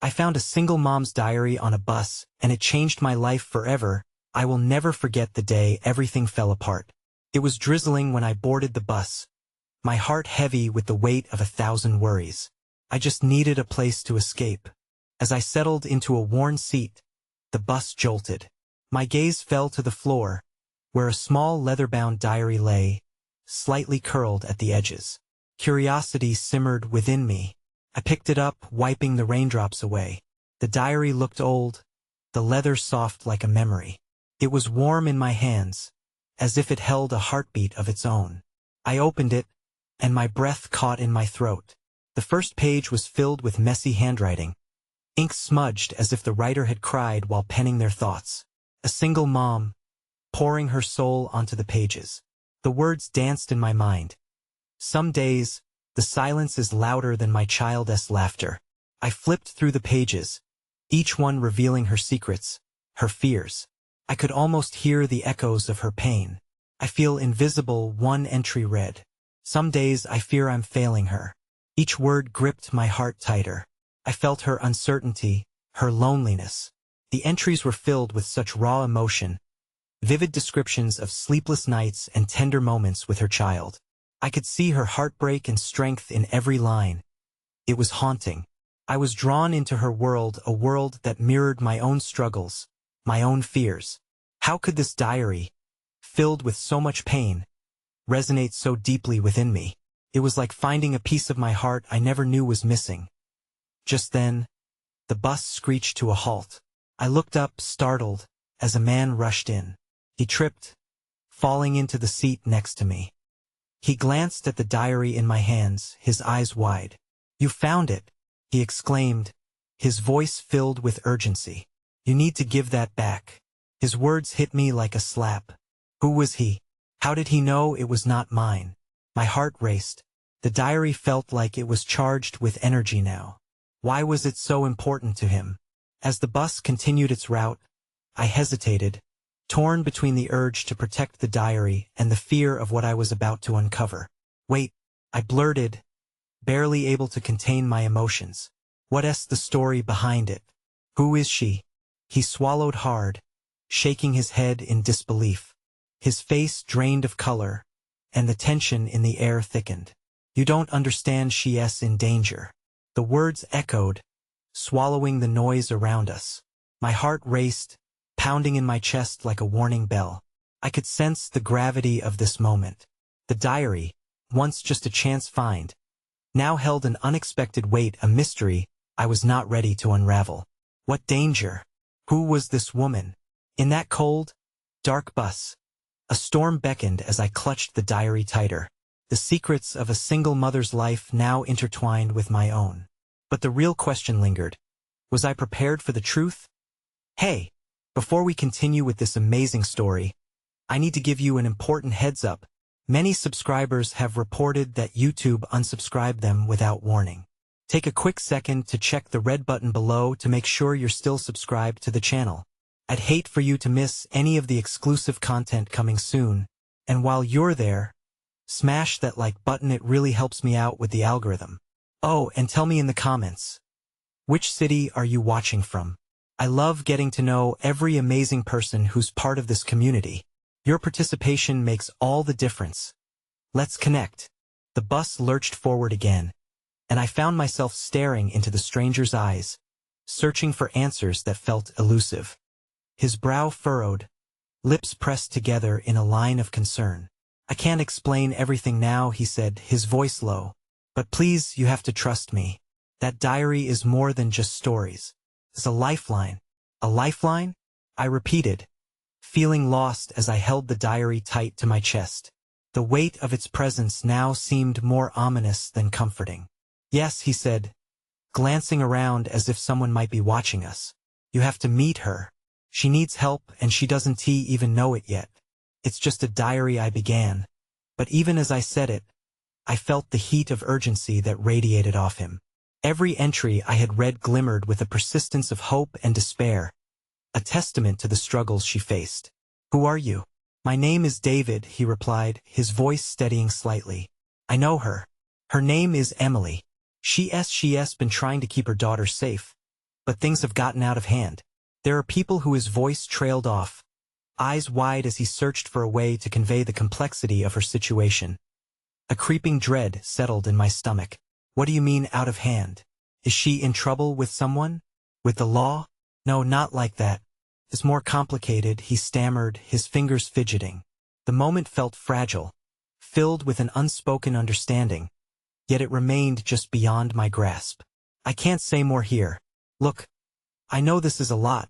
I found a single mom's diary on a bus, and it changed my life forever. I will never forget the day everything fell apart. It was drizzling when I boarded the bus, my heart heavy with the weight of 1,000 worries. I just needed a place to escape. As I settled into a worn seat, the bus jolted. My gaze fell to the floor, where a small leather-bound diary lay, slightly curled at the edges. Curiosity simmered within me. I picked it up, wiping the raindrops away. The diary looked old, the leather soft like a memory. It was warm in my hands, as if it held a heartbeat of its own. I opened it, and my breath caught in my throat. The first page was filled with messy handwriting, ink smudged as if the writer had cried while penning their thoughts. A single mom, pouring her soul onto the pages. The words danced in my mind. Some days, the silence is louder than my child's laughter. I flipped through the pages, each one revealing her secrets, her fears. I could almost hear the echoes of her pain. I feel invisible, one entry read. Some days I fear I'm failing her. Each word gripped my heart tighter. I felt her uncertainty, her loneliness. The entries were filled with such raw emotion, vivid descriptions of sleepless nights and tender moments with her child. I could see her heartbreak and strength in every line. It was haunting. I was drawn into her world, a world that mirrored my own struggles, my own fears. How could this diary, filled with so much pain, resonate so deeply within me? It was like finding a piece of my heart I never knew was missing. Just then, the bus screeched to a halt. I looked up, startled, as a man rushed in. He tripped, falling into the seat next to me. He glanced at the diary in my hands, his eyes wide. "You found it," he exclaimed, his voice filled with urgency. "You need to give that back." His words hit me like a slap. Who was he? How did he know it was not mine? My heart raced. The diary felt like it was charged with energy now. Why was it so important to him? As the bus continued its route, I hesitated, torn between the urge to protect the diary and the fear of what I was about to uncover. "Wait," I blurted, barely able to contain my emotions. "What's the story behind it? Who is she?" He swallowed hard, shaking his head in disbelief. His face drained of color, and the tension in the air thickened. "You don't understand, she's in danger." The words echoed, swallowing the noise around us. My heart raced, pounding in my chest like a warning bell. I could sense the gravity of this moment. The diary, once just a chance find, now held an unexpected weight, a mystery I was not ready to unravel. What danger? Who was this woman? In that cold, dark bus, a storm beckoned as I clutched the diary tighter. The secrets of a single mother's life now intertwined with my own. But the real question lingered. Was I prepared for the truth? Hey, before we continue with this amazing story, I need to give you an important heads up. Many subscribers have reported that YouTube unsubscribed them without warning. Take a quick second to check the red button below to make sure you're still subscribed to the channel. I'd hate for you to miss any of the exclusive content coming soon. And while you're there, smash that like button, it really helps me out with the algorithm. Oh, and tell me in the comments, which city are you watching from? I love getting to know every amazing person who's part of this community. Your participation makes all the difference. Let's connect. The bus lurched forward again, and I found myself staring into the stranger's eyes, searching for answers that felt elusive. His brow furrowed, lips pressed together in a line of concern. "I can't explain everything now," he said, his voice low. "But please, you have to trust me. That diary is more than just stories. It's a lifeline." "A lifeline?" I repeated, feeling lost as I held the diary tight to my chest. The weight of its presence now seemed more ominous than comforting. "Yes," he said, glancing around as if someone might be watching us. "You have to meet her. She needs help, and she doesn't even know it yet. It's just a diary," I began. But even as I said it, I felt the heat of urgency that radiated off him. Every entry I had read glimmered with a persistence of hope and despair, a testament to the struggles she faced. "Who are you?" "My name is David," he replied, his voice steadying slightly. "I know her. Her name is Emily. She's been trying to keep her daughter safe. but things have gotten out of hand. There are people who his voice trailed off, eyes wide as he searched for a way to convey the complexity of her situation. A creeping dread settled in my stomach. What do you mean out of hand? Is she in trouble with someone? With the law? No, not like that. It's more complicated, he stammered, his fingers fidgeting. The moment felt fragile, filled with an unspoken understanding, yet it remained just beyond my grasp. I can't say more here. Look, I know this is a lot,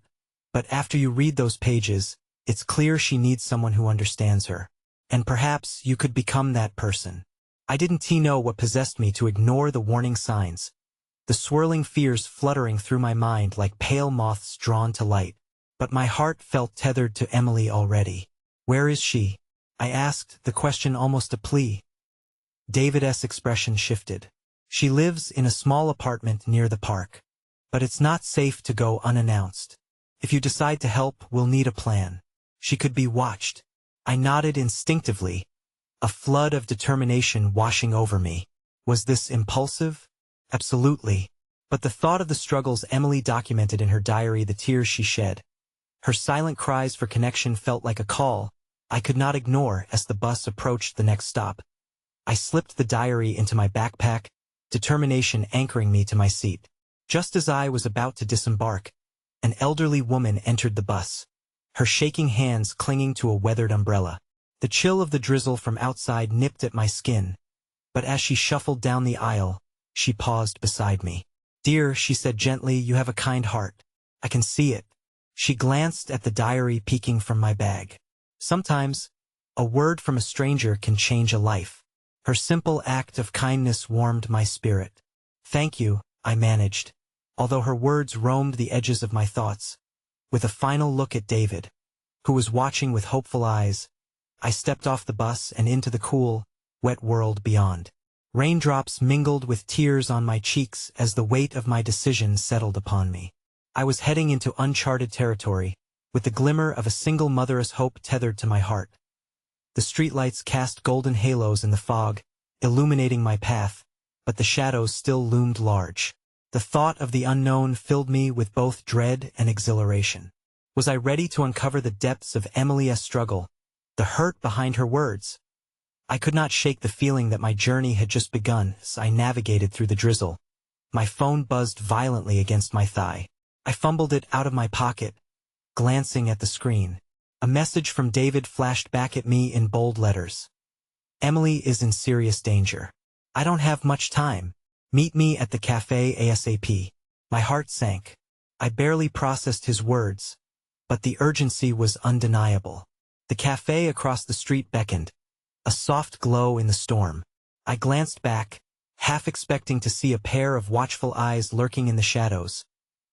but after you read those pages, it's clear she needs someone who understands her. And perhaps you could become that person. I didn't know what possessed me to ignore the warning signs, the swirling fears fluttering through my mind like pale moths drawn to light. But my heart felt tethered to Emily already. Where is she? I asked, the question almost a plea. David's expression shifted. She lives in a small apartment near the park. But it's not safe to go unannounced. If you decide to help, we'll need a plan. She could be watched. I nodded instinctively, a flood of determination washing over me. Was this impulsive? Absolutely. But the thought of the struggles Emily documented in her diary, the tears she shed, her silent cries for connection felt like a call I could not ignore as the bus approached the next stop. I slipped the diary into my backpack, determination anchoring me to my seat. Just as I was about to disembark, an elderly woman entered the bus, her shaking hands clinging to a weathered umbrella. The chill of the drizzle from outside nipped at my skin, but as she shuffled down the aisle, she paused beside me. "Dear," she said gently, "you have a kind heart. I can see it." She glanced at the diary peeking from my bag. Sometimes, a word from a stranger can change a life. Her simple act of kindness warmed my spirit. "Thank you," I managed, although her words roamed the edges of my thoughts. With a final look at David, who was watching with hopeful eyes, I stepped off the bus and into the cool, wet world beyond. Raindrops mingled with tears on my cheeks as the weight of my decision settled upon me. I was heading into uncharted territory, with the glimmer of a single mother's hope tethered to my heart. The streetlights cast golden halos in the fog, illuminating my path, but the shadows still loomed large. The thought of the unknown filled me with both dread and exhilaration. Was I ready to uncover the depths of Emily's struggle, the hurt behind her words? I could not shake the feeling that my journey had just begun as I navigated through the drizzle. My phone buzzed violently against my thigh. I fumbled it out of my pocket, glancing at the screen. A message from David flashed back at me in bold letters. "Emily is in serious danger. I don't have much time. Meet me at the cafe ASAP." My heart sank. I barely processed his words, but the urgency was undeniable. The cafe across the street beckoned, a soft glow in the storm. I glanced back, half expecting to see a pair of watchful eyes lurking in the shadows.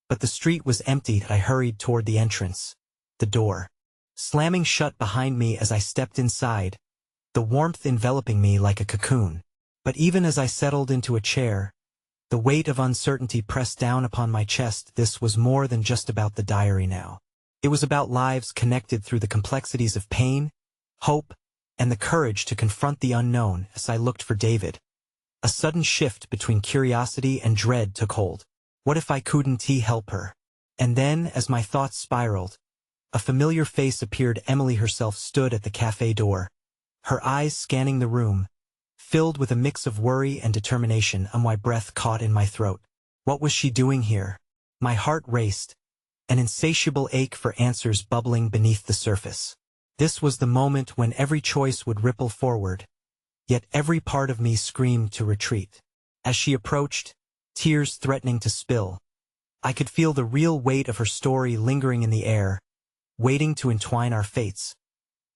But the street was empty. I hurried toward the entrance, the door slamming shut behind me as I stepped inside, the warmth enveloping me like a cocoon. But even as I settled into a chair, the weight of uncertainty pressed down upon my chest. This was more than just about the diary now. It was about lives connected through the complexities of pain, hope, and the courage to confront the unknown. As I looked for David, a sudden shift between curiosity and dread took hold. What if I couldn't help her? And then, as my thoughts spiraled, a familiar face appeared. Emily herself stood at the cafe door, her eyes scanning the room, filled with a mix of worry and determination. My breath caught in my throat. What was she doing here? My heart raced, an insatiable ache for answers bubbling beneath the surface. This was the moment when every choice would ripple forward, yet every part of me screamed to retreat. As she approached, tears threatening to spill, I could feel the real weight of her story lingering in the air, waiting to entwine our fates.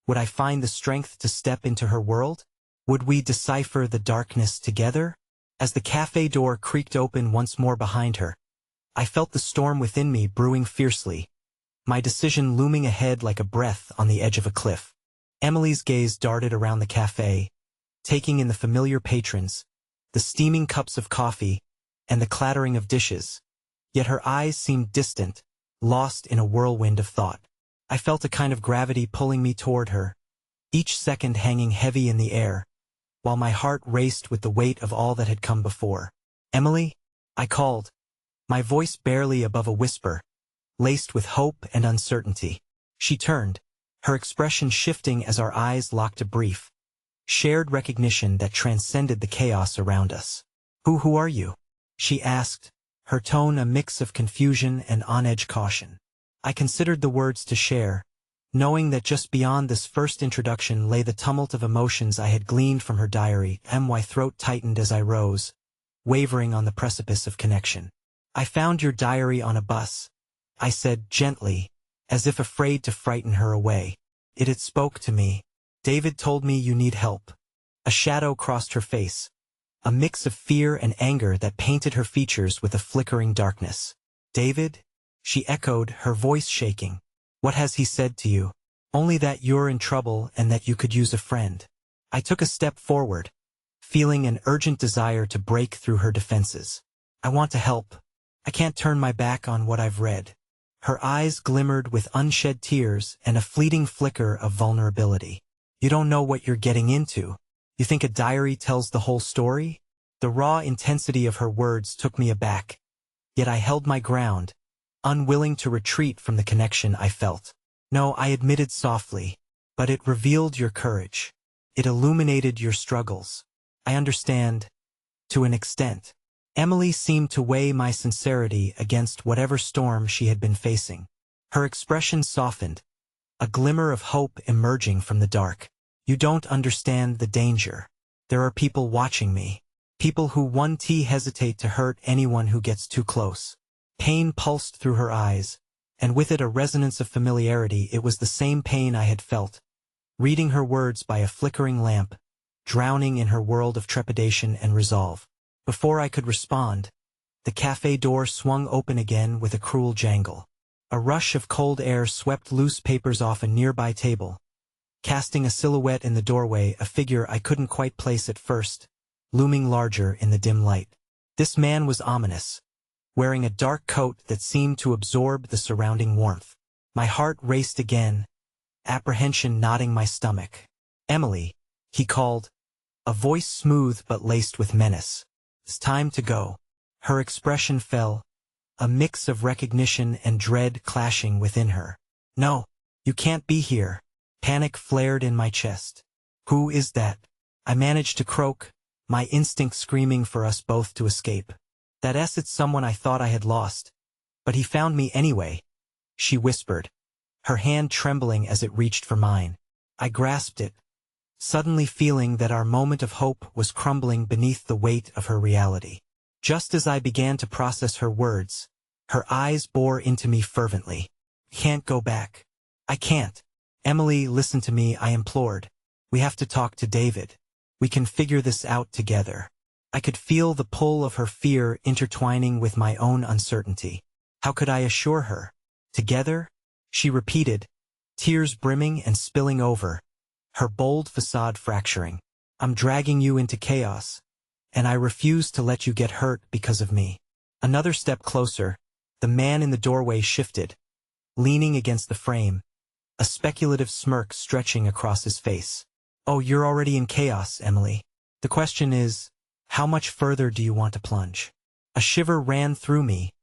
Would I find the strength to step into her world? Would we decipher the darkness together? As the cafe door creaked open once more behind her, I felt the storm within me brewing fiercely, my decision looming ahead like a breath on the edge of a cliff. Emily's gaze darted around the cafe, taking in the familiar patrons, the steaming cups of coffee, and the clattering of dishes. Yet her eyes seemed distant, lost in a whirlwind of thought. I felt a kind of gravity pulling me toward her, each second hanging heavy in the air, while my heart raced with the weight of all that had come before. "Emily?" I called, my voice barely above a whisper, laced with hope and uncertainty. She turned, her expression shifting as our eyes locked a brief, shared recognition that transcended the chaos around us. Who are you?" she asked, her tone a mix of confusion and on-edge caution. I considered the words to share, knowing that just beyond this first introduction lay the tumult of emotions I had gleaned from her diary. My throat tightened as I rose, wavering on the precipice of connection. "I found your diary on a bus," I said gently, as if afraid to frighten her away. It spoke to me. "David told me you need help." A shadow crossed her face, a mix of fear and anger that painted her features with a flickering darkness. "David?" she echoed, her voice shaking. "What has he said to you?" "Only that you're in trouble and that you could use a friend." I took a step forward, feeling an urgent desire to break through her defenses. "I want to help. I can't turn my back on what I've read." Her eyes glimmered with unshed tears and a fleeting flicker of vulnerability. "You don't know what you're getting into. You think a diary tells the whole story?" The raw intensity of her words took me aback, yet I held my ground, unwilling to retreat from the connection I felt. "No," I admitted softly, "but it revealed your courage. It illuminated your struggles. I understand, to an extent." Emily seemed to weigh my sincerity against whatever storm she had been facing. Her expression softened, a glimmer of hope emerging from the dark. "You don't understand the danger. There are people watching me. People who won't hesitate to hurt anyone who gets too close." Pain pulsed through her eyes, and with it a resonance of familiarity. It was the same pain I had felt, reading her words by a flickering lamp, drowning in her world of trepidation and resolve. Before I could respond, the cafe door swung open again with a cruel jangle. A rush of cold air swept loose papers off a nearby table, casting a silhouette in the doorway, a figure I couldn't quite place at first, looming larger in the dim light. This man was ominous, wearing a dark coat that seemed to absorb the surrounding warmth. My heart raced again, apprehension knotting my stomach. "Emily," he called, a voice smooth but laced with menace. "It's time to go." Her expression fell, a mix of recognition and dread clashing within her. "No, you can't be here." Panic flared in my chest. "Who is that?" I managed to croak, my instinct screaming for us both to escape. It's someone I thought I had lost. But he found me anyway," she whispered, her hand trembling as it reached for mine. I grasped it, suddenly feeling that our moment of hope was crumbling beneath the weight of her reality. Just as I began to process her words, her eyes bore into me fervently. "Can't go back. I can't. Emily, listen to me," I implored. "We have to talk to David. We can figure this out together." I could feel the pull of her fear intertwining with my own uncertainty. How could I assure her? "Together?" she repeated, tears brimming and spilling over, her bold facade fracturing. "I'm dragging you into chaos, and I refuse to let you get hurt because of me." Another step closer, the man in the doorway shifted, leaning against the frame, a speculative smirk stretching across his face. "Oh, you're already in chaos, Emily. The question is, how much further do you want to plunge?" A shiver ran through me,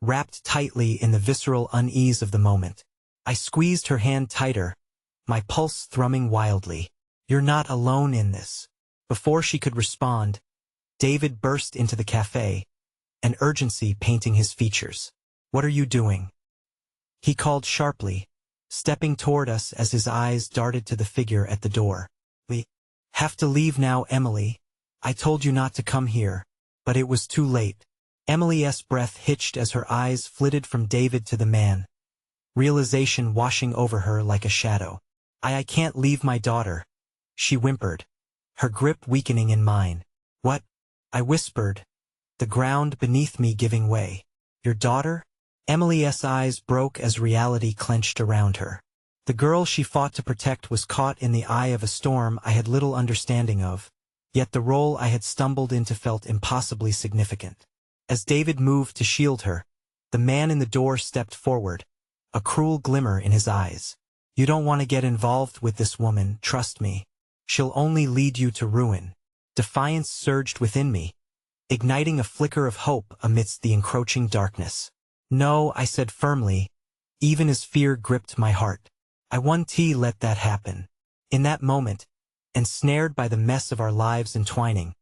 wrapped tightly in the visceral unease of the moment. I squeezed her hand tighter, my pulse thrumming wildly. "You're not alone in this." Before she could respond, David burst into the cafe, an urgency painting his features. "What are you doing?" he called sharply, stepping toward us as his eyes darted to the figure at the door. "We have to leave now, Emily. I told you not to come here, but it was too late." Emily's breath hitched as her eyes flitted from David to the man, realization washing over her like a shadow. I can't leave my daughter," she whimpered, her grip weakening in mine. "What?" I whispered, the ground beneath me giving way. "Your daughter?" Emily's eyes broke as reality clenched around her. The girl she fought to protect was caught in the eye of a storm I had little understanding of, yet the role I had stumbled into felt impossibly significant. As David moved to shield her, the man in the door stepped forward, a cruel glimmer in his eyes. "You don't want to get involved with this woman, trust me. She'll only lead you to ruin." Defiance surged within me, igniting a flicker of hope amidst the encroaching darkness. "No," I said firmly, even as fear gripped my heart. "I won't let that happen." In that moment, ensnared by the mess of our lives entwining,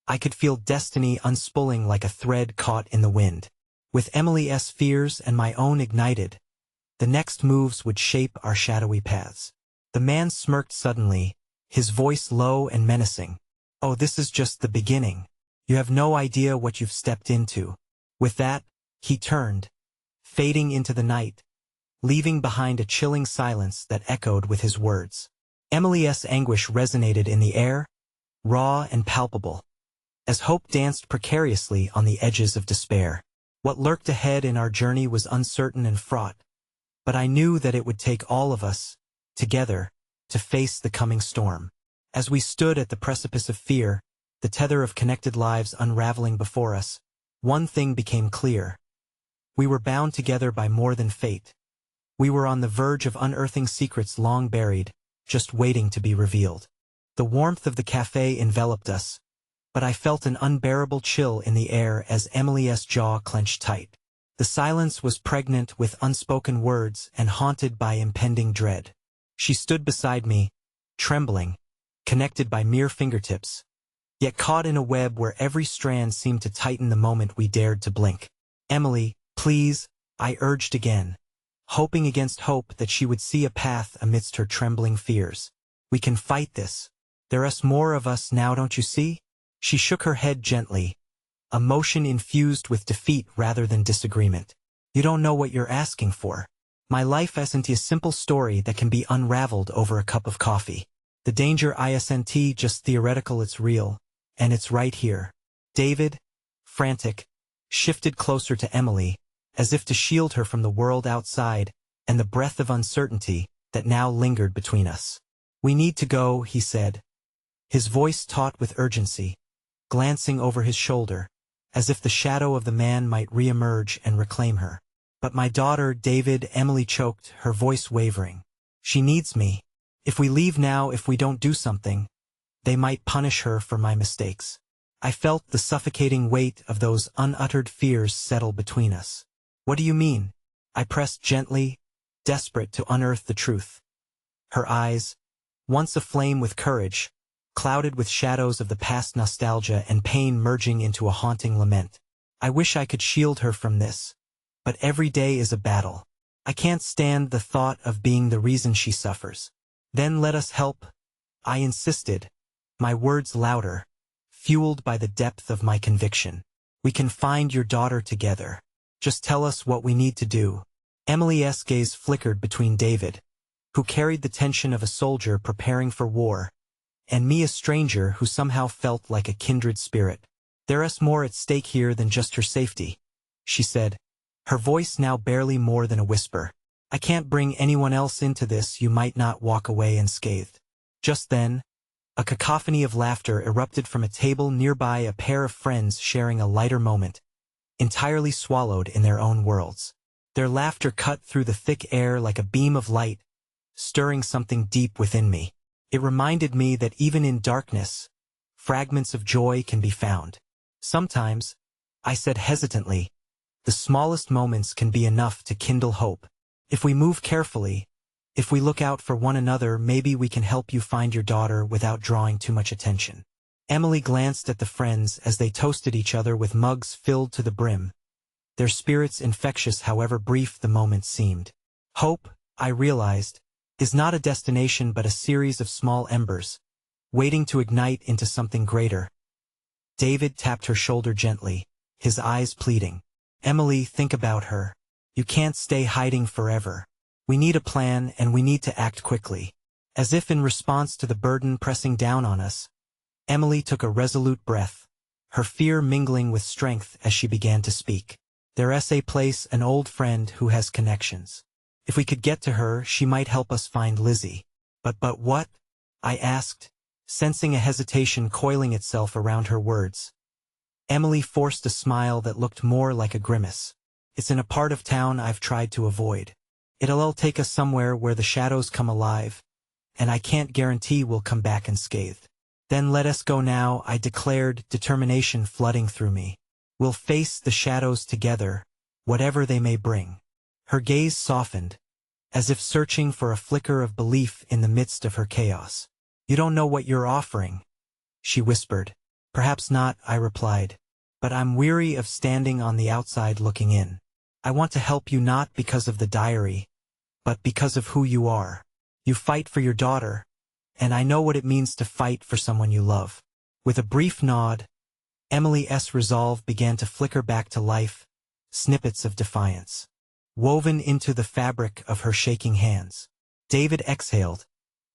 I could feel destiny unspooling like a thread caught in the wind. With Emily's fears and my own ignited, the next moves would shape our shadowy paths. The man smirked suddenly, his voice low and menacing. "Oh, this is just the beginning. You have no idea what you've stepped into." With that, he turned, fading into the night, leaving behind a chilling silence that echoed with his words. Emily's anguish resonated in the air, raw and palpable, as hope danced precariously on the edges of despair. What lurked ahead in our journey was uncertain and fraught, but I knew that it would take all of us, together, to face the coming storm. As we stood at the precipice of fear, the tether of connected lives unraveling before us, one thing became clear. We were bound together by more than fate. We were on the verge of unearthing secrets long buried, just waiting to be revealed. The warmth of the cafe enveloped us, but I felt an unbearable chill in the air as Emily's jaw clenched tight. The silence was pregnant with unspoken words and haunted by impending dread. She stood beside me, trembling, connected by mere fingertips, yet caught in a web where every strand seemed to tighten the moment we dared to blink. "Emily, please," I urged again, hoping against hope that she would see a path amidst her trembling fears. "We can fight this. There's more of us now, don't you see?" She shook her head gently, emotion infused with defeat rather than disagreement. "You don't know what you're asking for. My life isn't a simple story that can be unraveled over a cup of coffee. The danger isn't just theoretical, it's real, and it's right here." David, frantic, shifted closer to Emily, as if to shield her from the world outside and the breath of uncertainty that now lingered between us. "We need to go," he said, his voice taut with urgency, glancing over his shoulder, as if the shadow of the man might re-emerge and reclaim her. "But my daughter, David," Emily choked, her voice wavering. "She needs me. If we leave now, if we don't do something, they might punish her for my mistakes." I felt the suffocating weight of those unuttered fears settle between us. "What do you mean?" I pressed gently, desperate to unearth the truth. Her eyes, once aflame with courage, clouded with shadows of the past, nostalgia and pain merging into a haunting lament. "I wish I could shield her from this, but every day is a battle. I can't stand the thought of being the reason she suffers." "Then let us help," I insisted, my words louder, fueled by the depth of my conviction. "We can find your daughter together. Just tell us what we need to do." Emily's gaze flickered between David, who carried the tension of a soldier preparing for war, and me, a stranger who somehow felt like a kindred spirit. "There's more at stake here than just her safety," she said, her voice now barely more than a whisper. "I can't bring anyone else into this. You might not walk away unscathed." Just then, a cacophony of laughter erupted from a table nearby, a pair of friends sharing a lighter moment, entirely swallowed in their own worlds. Their laughter cut through the thick air like a beam of light, stirring something deep within me. It reminded me that even in darkness, fragments of joy can be found. "Sometimes," I said hesitantly, "the smallest moments can be enough to kindle hope. If we move carefully, if we look out for one another, maybe we can help you find your daughter without drawing too much attention." Emily glanced at the friends as they toasted each other with mugs filled to the brim, their spirits infectious however brief the moment seemed. Hope, I realized, is not a destination but a series of small embers, waiting to ignite into something greater. David tapped her shoulder gently, his eyes pleading. "Emily, think about her. You can't stay hiding forever. We need a plan, and we need to act quickly." As if in response to the burden pressing down on us, Emily took a resolute breath, her fear mingling with strength as she began to speak. "There's a place, an old friend who has connections. If we could get to her, she might help us find Lizzie." But what?" I asked, sensing a hesitation coiling itself around her words. Emily forced a smile that looked more like a grimace. "It's in a part of town I've tried to avoid. It'll take us somewhere where the shadows come alive, and I can't guarantee we'll come back unscathed." Then let us go now, I declared, determination flooding through me. We'll face the shadows together, whatever they may bring. Her gaze softened, as if searching for a flicker of belief in the midst of her chaos. You don't know what you're offering, she whispered. Perhaps not, I replied. But I'm weary of standing on the outside looking in. I want to help you not because of the diary, but because of who you are. You fight for your daughter, and I know what it means to fight for someone you love. With a brief nod, Emily's resolve began to flicker back to life, snippets of defiance woven into the fabric of her shaking hands. David exhaled,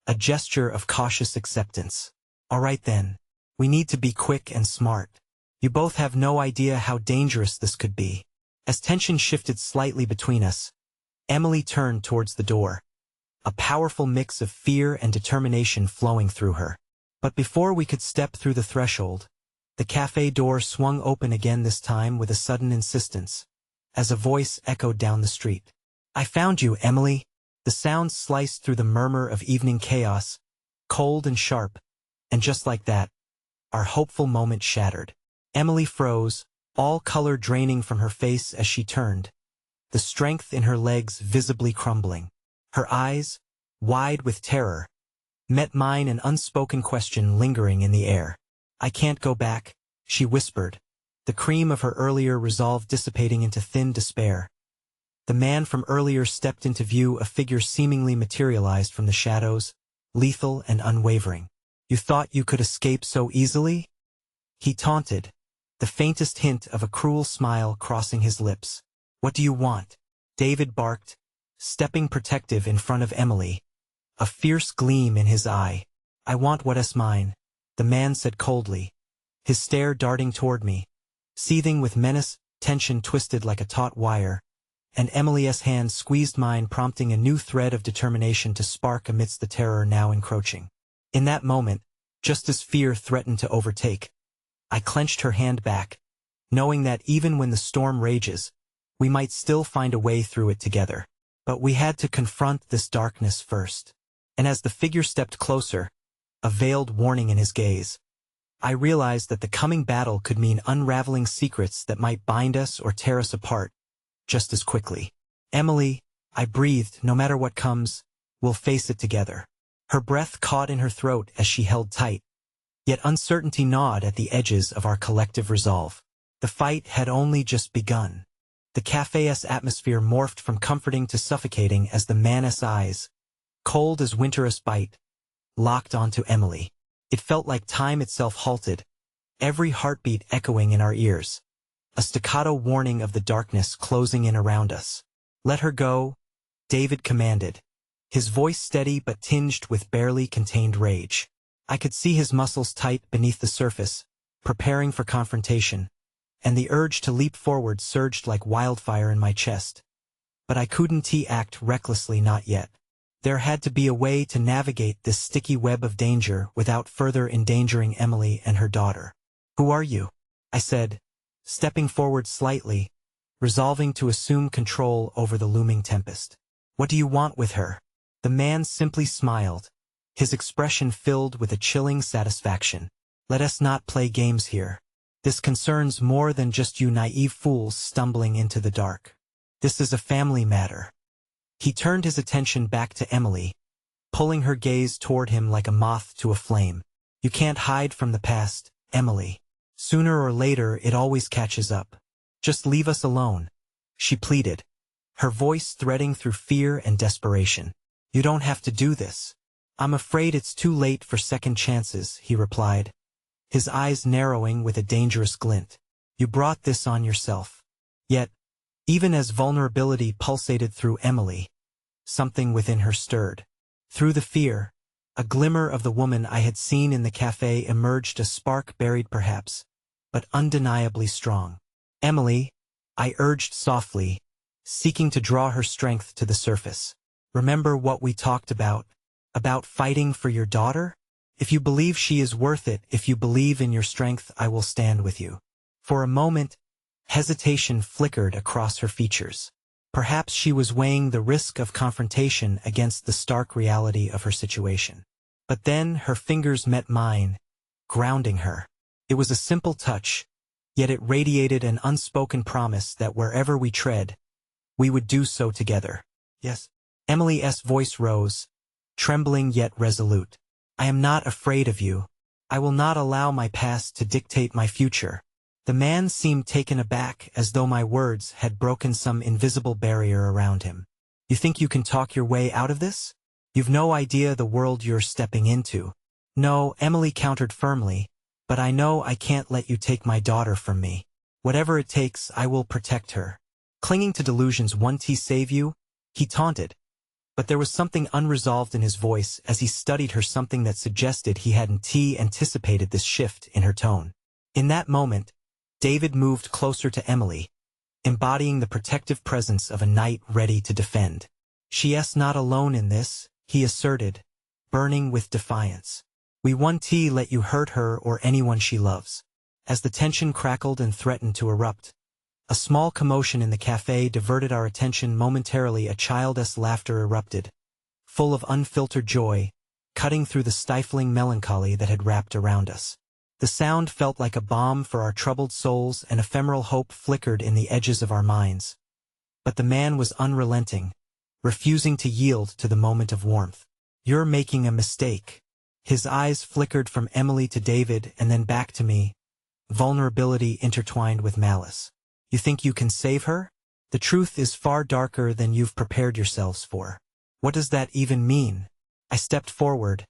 a gesture of cautious acceptance. All right then, we need to be quick and smart. You both have no idea how dangerous this could be. As tension shifted slightly between us, Emily turned towards the door, a powerful mix of fear and determination flowing through her. But before we could step through the threshold, the cafe door swung open again, this time with a sudden insistence, as a voice echoed down the street. I found you, Emily. The sound sliced through the murmur of evening chaos, cold and sharp, and just like that, our hopeful moment shattered. Emily froze, all color draining from her face as she turned, the strength in her legs visibly crumbling. Her eyes, wide with terror, met mine, an unspoken question lingering in the air. I can't go back, she whispered, the cream of her earlier resolve dissipating into thin despair. The man from earlier stepped into view, a figure seemingly materialized from the shadows, lethal and unwavering. You thought you could escape so easily? He taunted, the faintest hint of a cruel smile crossing his lips. What do you want? David barked, stepping protective in front of Emily, a fierce gleam in his eye. I want what is mine, the man said coldly, his stare darting toward me, seething with menace. Tension twisted like a taut wire, and Emily's hand squeezed mine, prompting a new thread of determination to spark amidst the terror now encroaching. In that moment, just as fear threatened to overtake, I clenched her hand back, knowing that even when the storm rages, we might still find a way through it together. But we had to confront this darkness first. And as the figure stepped closer, a veiled warning in his gaze, I realized that the coming battle could mean unraveling secrets that might bind us or tear us apart, just as quickly. Emily, I breathed, no matter what comes, we'll face it together. Her breath caught in her throat as she held tight, yet uncertainty gnawed at the edges of our collective resolve. The fight had only just begun. The cafe's atmosphere morphed from comforting to suffocating as the man's eyes, cold as winter's bite, locked onto Emily. It felt like time itself halted, every heartbeat echoing in our ears, a staccato warning of the darkness closing in around us. Let her go, David commanded, his voice steady but tinged with barely contained rage. I could see his muscles tight beneath the surface, preparing for confrontation, and the urge to leap forward surged like wildfire in my chest. But I couldn't act recklessly, not yet. There had to be a way to navigate this sticky web of danger without further endangering Emily and her daughter. Who are you? I said, stepping forward slightly, resolving to assume control over the looming tempest. What do you want with her? The man simply smiled, his expression filled with a chilling satisfaction. Let us not play games here. This concerns more than just you naive fools stumbling into the dark. This is a family matter. He turned his attention back to Emily, pulling her gaze toward him like a moth to a flame. You can't hide from the past, Emily. Sooner or later it always catches up. Just leave us alone, she pleaded, her voice threading through fear and desperation. You don't have to do this. I'm afraid it's too late for second chances, he replied, his eyes narrowing with a dangerous glint. You brought this on yourself. Yet, even as vulnerability pulsated through Emily, something within her stirred. Through the fear, a glimmer of the woman I had seen in the cafe emerged, a spark buried perhaps, but undeniably strong. Emily, I urged softly, seeking to draw her strength to the surface. Remember what we talked about fighting for your daughter? If you believe she is worth it, if you believe in your strength, I will stand with you. For a moment, hesitation flickered across her features. Perhaps she was weighing the risk of confrontation against the stark reality of her situation. But then her fingers met mine, grounding her. It was a simple touch, yet it radiated an unspoken promise that wherever we tread, we would do so together. Yes. Emily's voice rose, trembling yet resolute. I am not afraid of you. I will not allow my past to dictate my future. The man seemed taken aback, as though my words had broken some invisible barrier around him. You think you can talk your way out of this? You've no idea the world you're stepping into. No, Emily countered firmly, but I know I can't let you take my daughter from me. Whatever it takes, I will protect her. Clinging to delusions won't save you? He taunted. But there was something unresolved in his voice as he studied her, something that suggested he hadn't anticipated this shift in her tone. In that moment, David moved closer to Emily, embodying the protective presence of a knight ready to defend. She's not alone in this, he asserted, burning with defiance. We won't let you hurt her or anyone she loves. As the tension crackled and threatened to erupt, a small commotion in the cafe diverted our attention momentarily. A child's laughter erupted, full of unfiltered joy, cutting through the stifling melancholy that had wrapped around us. The sound felt like a balm for our troubled souls, and ephemeral hope flickered in the edges of our minds. But the man was unrelenting, refusing to yield to the moment of warmth. You're making a mistake. His eyes flickered from Emily to David and then back to me, vulnerability intertwined with malice. You think you can save her? The truth is far darker than you've prepared yourselves for. What does that even mean? I stepped forward,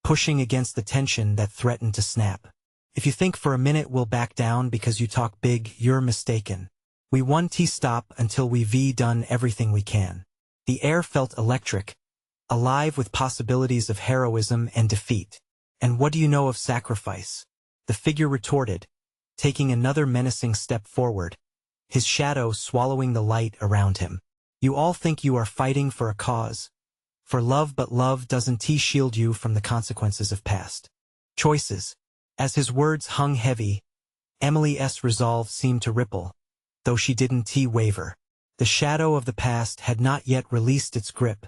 pushing against the tension that threatened to snap. If you think for a minute we'll back down because you talk big, you're mistaken. We won't stop until we've done everything we can. The air felt electric, alive with possibilities of heroism and defeat. And what do you know of sacrifice? The figure retorted, taking another menacing step forward, his shadow swallowing the light around him. You all think you are fighting for a cause, for love, but love doesn't shield you from the consequences of past choices. As his words hung heavy, Emily's resolve seemed to ripple, though she didn't waver. The shadow of the past had not yet released its grip,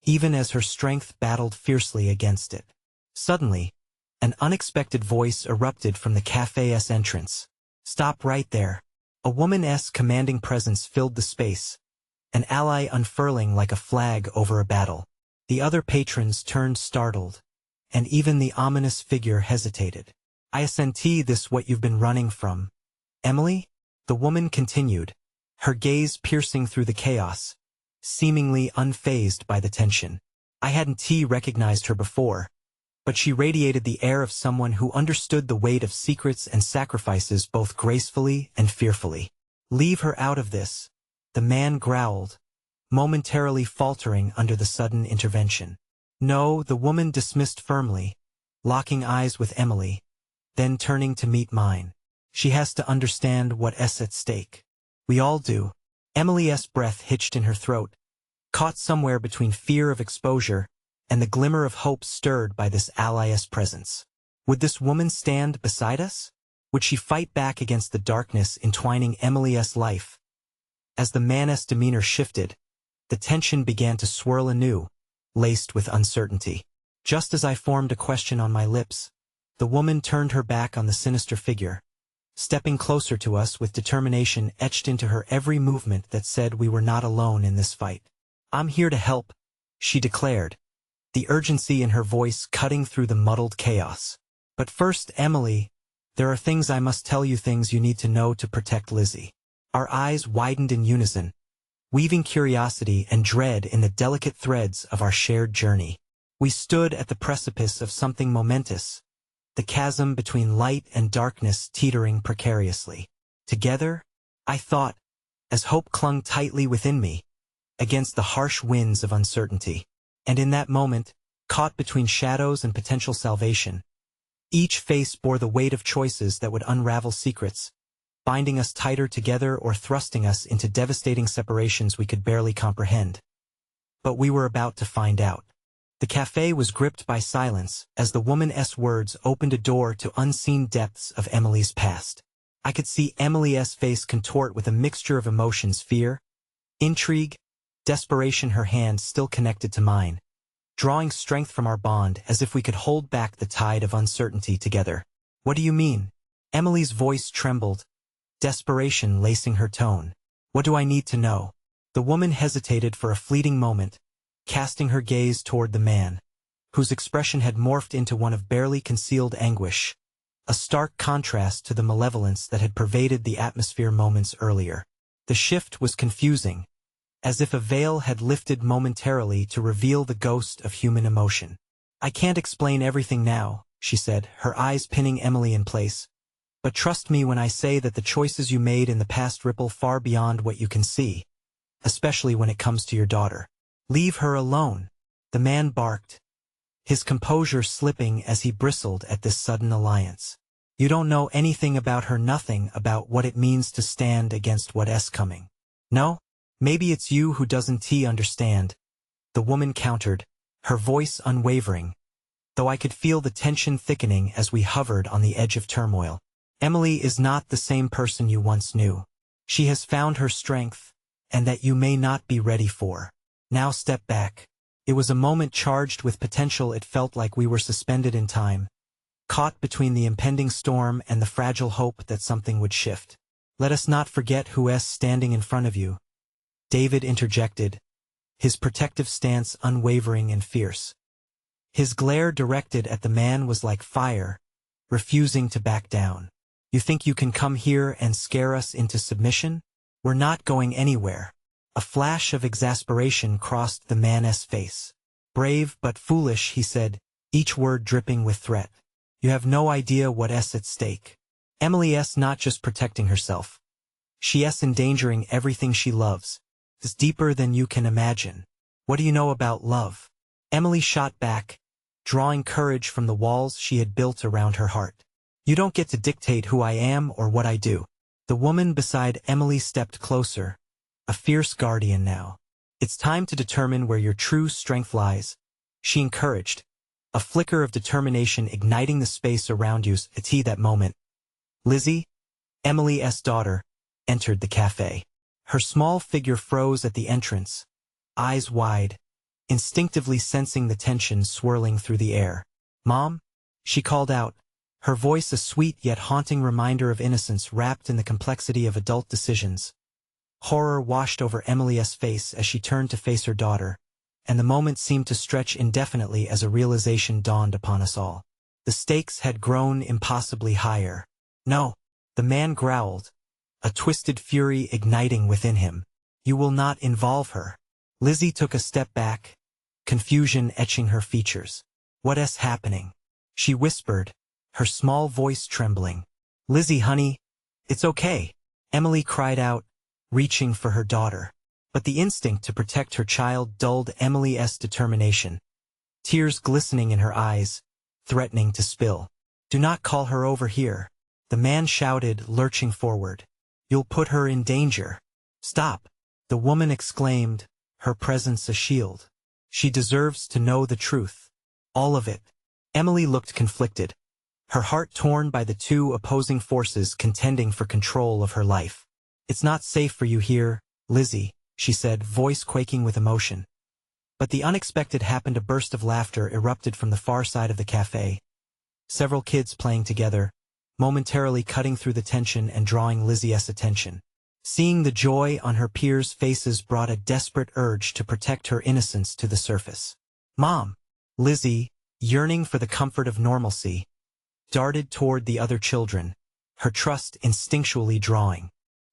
even as her strength battled fiercely against it. Suddenly, an unexpected voice erupted from the cafe's entrance. Stop right there. A woman's commanding presence filled the space, an ally unfurling like a flag over a battle. The other patrons turned startled, and even the ominous figure hesitated. I sent this what you've been running from, Emily? The woman continued, her gaze piercing through the chaos, seemingly unfazed by the tension. I hadn't recognized her before, but she radiated the air of someone who understood the weight of secrets and sacrifices both gracefully and fearfully. Leave her out of this, the man growled, momentarily faltering under the sudden intervention. No, the woman dismissed firmly, locking eyes with Emily, then turning to meet mine. She has to understand what's at stake. We all do. Emily's breath hitched in her throat, caught somewhere between fear of exposure and the glimmer of hope stirred by this ally's presence. Would this woman stand beside us? Would she fight back against the darkness entwining Emily's life? As the man's demeanor shifted, the tension began to swirl anew, laced with uncertainty. Just as I formed a question on my lips, the woman turned her back on the sinister figure, stepping closer to us with determination etched into her every movement that said we were not alone in this fight. I'm here to help, she declared, the urgency in her voice cutting through the muddled chaos. But first, Emily, there are things I must tell you, things you need to know to protect Lizzie. Our eyes widened in unison, weaving curiosity and dread in the delicate threads of our shared journey. We stood at the precipice of something momentous, the chasm between light and darkness teetering precariously. Together, I thought, as hope clung tightly within me, against the harsh winds of uncertainty. And in that moment, caught between shadows and potential salvation, each face bore the weight of choices that would unravel secrets, binding us tighter together or thrusting us into devastating separations we could barely comprehend. But we were about to find out. The cafe was gripped by silence as the woman's words opened a door to unseen depths of Emily's past. I could see Emily's face contort with a mixture of emotions: fear, intrigue, desperation, her hand still connected to mine, drawing strength from our bond as if we could hold back the tide of uncertainty together. What do you mean? Emily's voice trembled, desperation lacing her tone. What do I need to know? The woman hesitated for a fleeting moment, casting her gaze toward the man, whose expression had morphed into one of barely concealed anguish, a stark contrast to the malevolence that had pervaded the atmosphere moments earlier. The shift was confusing, as if a veil had lifted momentarily to reveal the ghost of human emotion. I can't explain everything now, she said, her eyes pinning Emily in place. But trust me when I say that the choices you made in the past ripple far beyond what you can see, especially when it comes to your daughter. Leave her alone, the man barked, his composure slipping as he bristled at this sudden alliance. You don't know anything about her, nothing about what it means to stand against what's coming. No? Maybe it's you who doesn't understand, the woman countered, her voice unwavering, though I could feel the tension thickening as we hovered on the edge of turmoil. Emily is not the same person you once knew. She has found her strength, and that you may not be ready for. Now step back. It was a moment charged with potential. It felt like we were suspended in time, caught between the impending storm and the fragile hope that something would shift. Let us not forget who's standing in front of you, David interjected, his protective stance unwavering and fierce. His glare directed at the man was like fire, refusing to back down. You think you can come here and scare us into submission? We're not going anywhere. A flash of exasperation crossed the man's face. Brave but foolish, he said, each word dripping with threat. You have no idea what's at stake. Emily's not just protecting herself. She's endangering everything she loves. It's deeper than you can imagine. What do you know about love? Emily shot back, drawing courage from the walls she had built around her heart. You don't get to dictate who I am or what I do. The woman beside Emily stepped closer, a fierce guardian now. It's time to determine where your true strength lies, she encouraged, a flicker of determination igniting the space around you. At that moment, Lizzie, Emily's daughter, entered the cafe. Her small figure froze at the entrance, eyes wide, instinctively sensing the tension swirling through the air. Mom? She called out, her voice a sweet yet haunting reminder of innocence wrapped in the complexity of adult decisions. Horror washed over Emily's face as she turned to face her daughter, and the moment seemed to stretch indefinitely as a realization dawned upon us all. The stakes had grown impossibly higher. No, the man growled, a twisted fury igniting within him. You will not involve her. Lizzie took a step back, confusion etching her features. What's happening? She whispered, her small voice trembling. Lizzie, honey, it's okay, Emily cried out, reaching for her daughter. But the instinct to protect her child dulled Emily's determination, tears glistening in her eyes, threatening to spill. Do not call her over here, the man shouted, lurching forward. You'll put her in danger. Stop, the woman exclaimed, her presence a shield. She deserves to know the truth. All of it. Emily looked conflicted, her heart torn by the two opposing forces contending for control of her life. It's not safe for you here, Lizzie, she said, voice quaking with emotion. But the unexpected happened. A burst of laughter erupted from the far side of the cafe. Several kids playing together, momentarily cutting through the tension and drawing Lizzie's attention. Seeing the joy on her peers' faces brought a desperate urge to protect her innocence to the surface. Mom! Lizzie, yearning for the comfort of normalcy, darted toward the other children, her trust instinctually drawing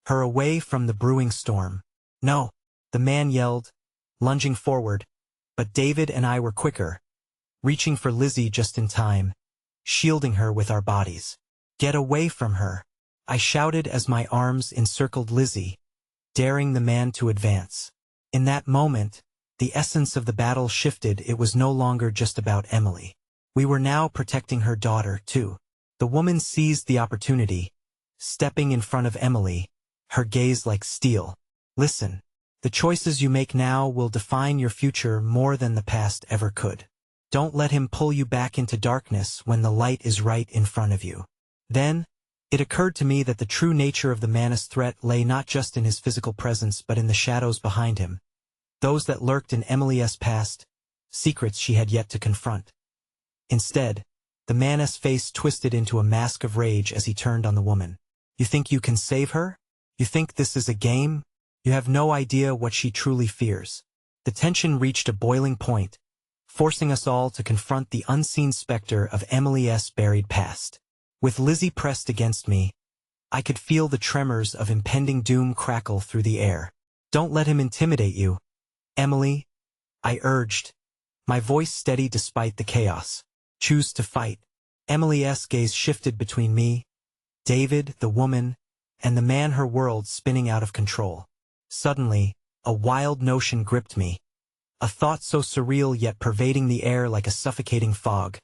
her away from the brewing storm. No, the man yelled, lunging forward, but David and I were quicker, reaching for Lizzie just in time, shielding her with our bodies. Get away from her, I shouted as my arms encircled Lizzie, daring the man to advance. In that moment, the essence of the battle shifted. It was no longer just about Emily. We were now protecting her daughter, too. The woman seized the opportunity, stepping in front of Emily, her gaze like steel. Listen, the choices you make now will define your future more than the past ever could. Don't let him pull you back into darkness when the light is right in front of you. Then, it occurred to me that the true nature of the man's threat lay not just in his physical presence but in the shadows behind him, those that lurked in Emily's past, secrets she had yet to confront. Instead, The man's face twisted into a mask of rage as he turned on the woman. You think you can save her? You think this is a game? You have no idea what she truly fears. The tension reached a boiling point, forcing us all to confront the unseen specter of Emily's buried past. With Lizzie pressed against me, I could feel the tremors of impending doom crackle through the air. Don't let him intimidate you, Emily, I urged, my voice steady despite the chaos. Choose to fight. Emily's gaze shifted between me, David, the woman, and the man, her world spinning out of control. Suddenly, a wild notion gripped me, a thought so surreal yet pervading the air like a suffocating fog.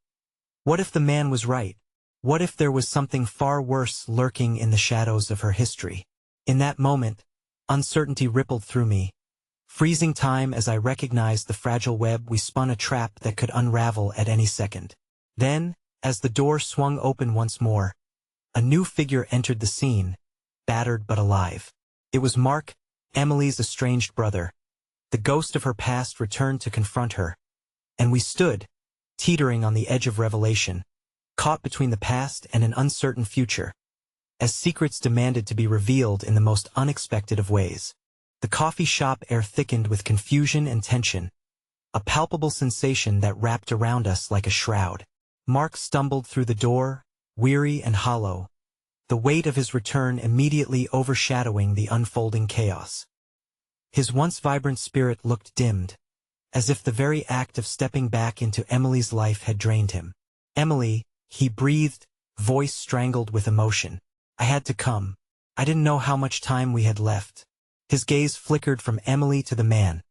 What if the man was right? What if there was something far worse lurking in the shadows of her history? In that moment, uncertainty rippled through me, freezing time as I recognized the fragile web we spun, a trap that could unravel at any second. Then, as the door swung open once more, a new figure entered the scene, battered but alive. It was Mark, Emily's estranged brother. The ghost of her past returned to confront her, and we stood, teetering on the edge of revelation, caught between the past and an uncertain future, as secrets demanded to be revealed in the most unexpected of ways. The coffee shop air thickened with confusion and tension, a palpable sensation that wrapped around us like a shroud. Mark stumbled through the door, weary and hollow, the weight of his return immediately overshadowing the unfolding chaos. His once vibrant spirit looked dimmed, as if the very act of stepping back into Emily's life had drained him. Emily, he breathed, voice strangled with emotion. I had to come. I didn't know how much time we had left. His gaze flickered from Emily to the man,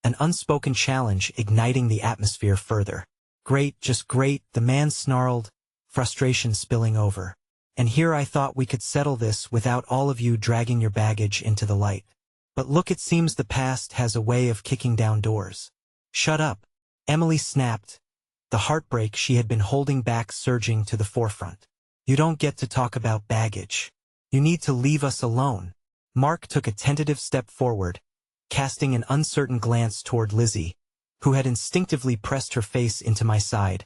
an unspoken challenge igniting the atmosphere further. Great, just great, the man snarled, frustration spilling over. And here I thought we could settle this without all of you dragging your baggage into the light. But look, it seems the past has a way of kicking down doors. Shut up, Emily snapped, the heartbreak she had been holding back surging to the forefront. You don't get to talk about baggage. You need to leave us alone. Mark took a tentative step forward, casting an uncertain glance toward Lizzie, who had instinctively pressed her face into my side,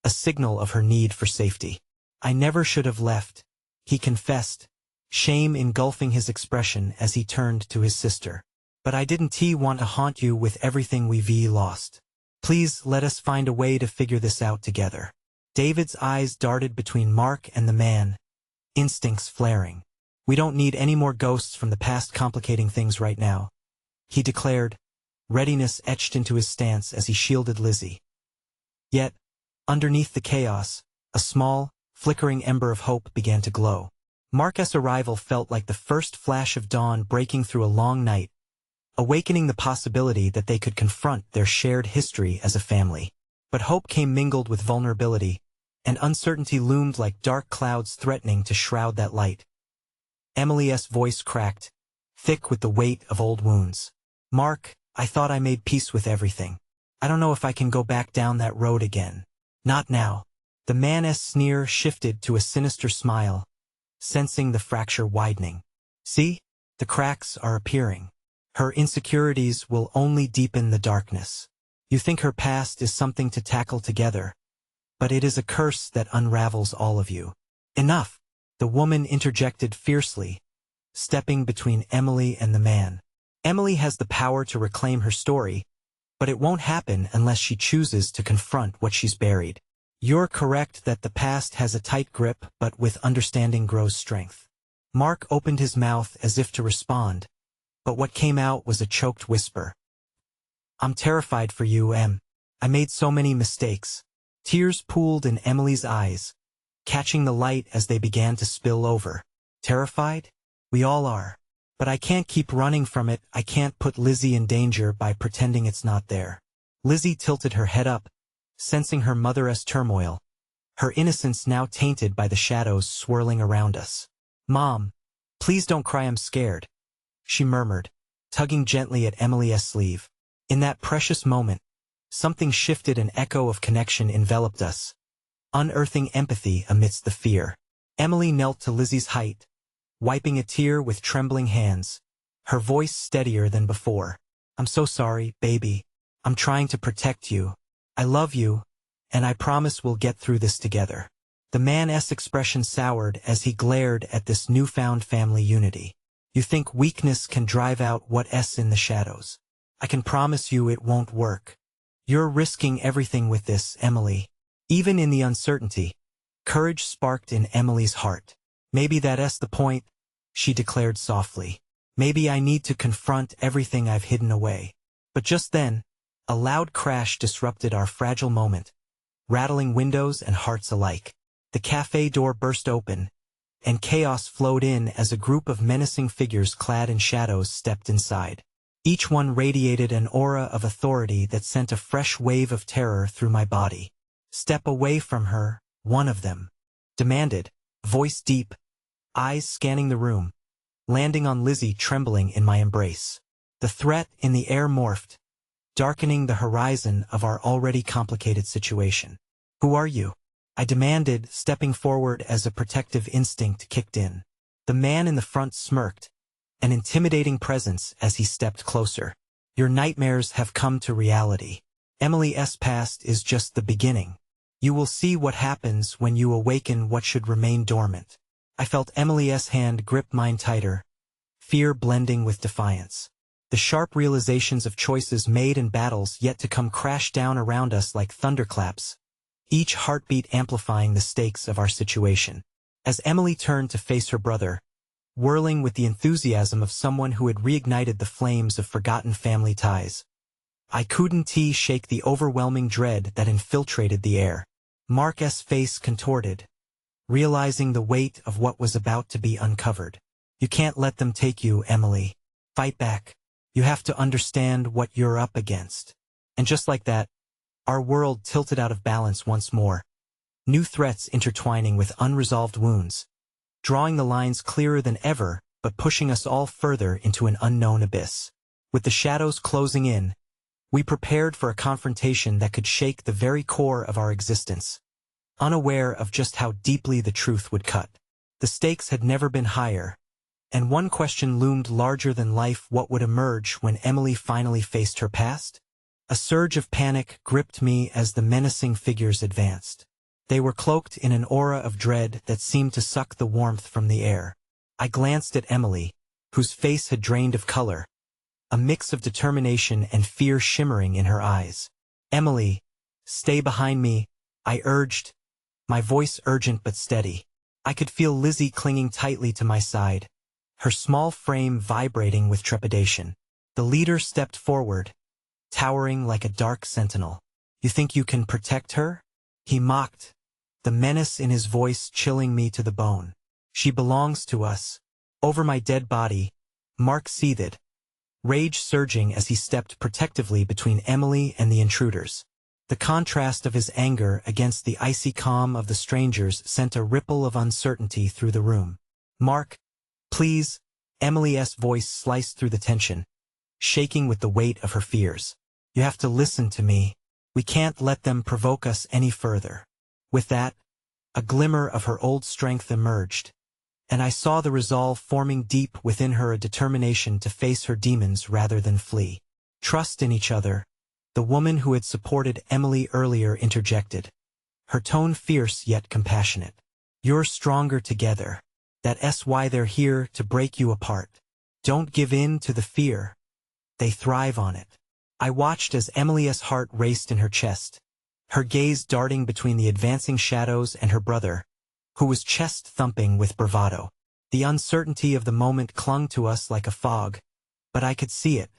a signal of her need for safety. I never should have left, he confessed, shame engulfing his expression as he turned to his sister. But I didn't want to haunt you with everything we've lost. Please let us find a way to figure this out together. David's eyes darted between Mark and the man, instincts flaring. We don't need any more ghosts from the past complicating things right now, he declared, readiness etched into his stance as he shielded Lizzie. Yet, underneath the chaos, a small, flickering ember of hope began to glow. Mark's arrival felt like the first flash of dawn breaking through a long night, awakening the possibility that they could confront their shared history as a family. But hope came mingled with vulnerability, and uncertainty loomed like dark clouds threatening to shroud that light. Emily's voice cracked, thick with the weight of old wounds. Mark, I thought I made peace with everything. I don't know if I can go back down that road again. Not now. The man's sneer shifted to a sinister smile, sensing the fracture widening. See? The cracks are appearing. Her insecurities will only deepen the darkness. You think her past is something to tackle together, but it is a curse that unravels all of you. Enough! The woman interjected fiercely, stepping between Emily and the man. Emily has the power to reclaim her story, but it won't happen unless she chooses to confront what she's buried. You're correct that the past has a tight grip, but with understanding grows strength. Mark opened his mouth as if to respond, but what came out was a choked whisper. I'm terrified for you, Em. I made so many mistakes. Tears pooled in Emily's eyes, catching the light as they began to spill over. Terrified? We all are. But I can't keep running from it. I can't put Lizzie in danger by pretending it's not there. Lizzie tilted her head up, sensing her mother's turmoil, her innocence now tainted by the shadows swirling around us. Mom, please don't cry, I'm scared, she murmured, tugging gently at Emily's sleeve. In that precious moment, something shifted, an echo of connection enveloped us, unearthing empathy amidst the fear. Emily knelt to Lizzie's height, wiping a tear with trembling hands, her voice steadier than before. I'm so sorry, baby. I'm trying to protect you. I love you, and I promise we'll get through this together. The man's expression soured as he glared at this newfound family unity. You think weakness can drive out what's in the shadows. I can promise you it won't work. You're risking everything with this, Emily. Even in the uncertainty, courage sparked in Emily's heart. Maybe that's the point, she declared softly. Maybe I need to confront everything I've hidden away. But just then, a loud crash disrupted our fragile moment, rattling windows and hearts alike. The cafe door burst open, and chaos flowed in as a group of menacing figures clad in shadows stepped inside. Each one radiated an aura of authority that sent a fresh wave of terror through my body. "Step away from her," one of them demanded, voice deep, eyes scanning the room, landing on Lizzie trembling in my embrace. The threat in the air morphed, darkening the horizon of our already complicated situation. "Who are you?" I demanded, stepping forward as a protective instinct kicked in. The man in the front smirked, an intimidating presence as he stepped closer. "Your nightmares have come to reality. Emily's past is just the beginning. You will see what happens when you awaken what should remain dormant." I felt Emily's hand grip mine tighter, fear blending with defiance. The sharp realizations of choices made and battles yet to come crashed down around us like thunderclaps, each heartbeat amplifying the stakes of our situation. As Emily turned to face her brother, whirling with the enthusiasm of someone who had reignited the flames of forgotten family ties, I couldn't shake the overwhelming dread that infiltrated the air. Mark's face contorted, realizing the weight of what was about to be uncovered. "You can't let them take you, Emily. Fight back. You have to understand what you're up against." And just like that, our world tilted out of balance once more, new threats intertwining with unresolved wounds, drawing the lines clearer than ever, but pushing us all further into an unknown abyss. With the shadows closing in, we prepared for a confrontation that could shake the very core of our existence, unaware of just how deeply the truth would cut. The stakes had never been higher, and one question loomed larger than life: what would emerge when Emily finally faced her past? A surge of panic gripped me as the menacing figures advanced. They were cloaked in an aura of dread that seemed to suck the warmth from the air. I glanced at Emily, whose face had drained of color, a mix of determination and fear shimmering in her eyes. "Emily, stay behind me," I urged, my voice urgent but steady. I could feel Lizzie clinging tightly to my side, her small frame vibrating with trepidation. The leader stepped forward, towering like a dark sentinel. "You think you can protect her?" he mocked, the menace in his voice chilling me to the bone. "She belongs to us." Over my dead body, Mark seethed, rage surging as he stepped protectively between Emily and the intruders. The contrast of his anger against the icy calm of the strangers sent a ripple of uncertainty through the room. "Mark, please," Emily's voice sliced through the tension, shaking with the weight of her fears. "You have to listen to me. We can't let them provoke us any further." With that, a glimmer of her old strength emerged, and I saw the resolve forming deep within her, a determination to face her demons rather than flee. "Trust in each other," the woman who had supported Emily earlier interjected, her tone fierce yet compassionate. "You're stronger together. That's why they're here, to break you apart. Don't give in to the fear. They thrive on it." I watched as Emily's heart raced in her chest, her gaze darting between the advancing shadows and her brother, who was chest-thumping with bravado. The uncertainty of the moment clung to us like a fog, but I could see it.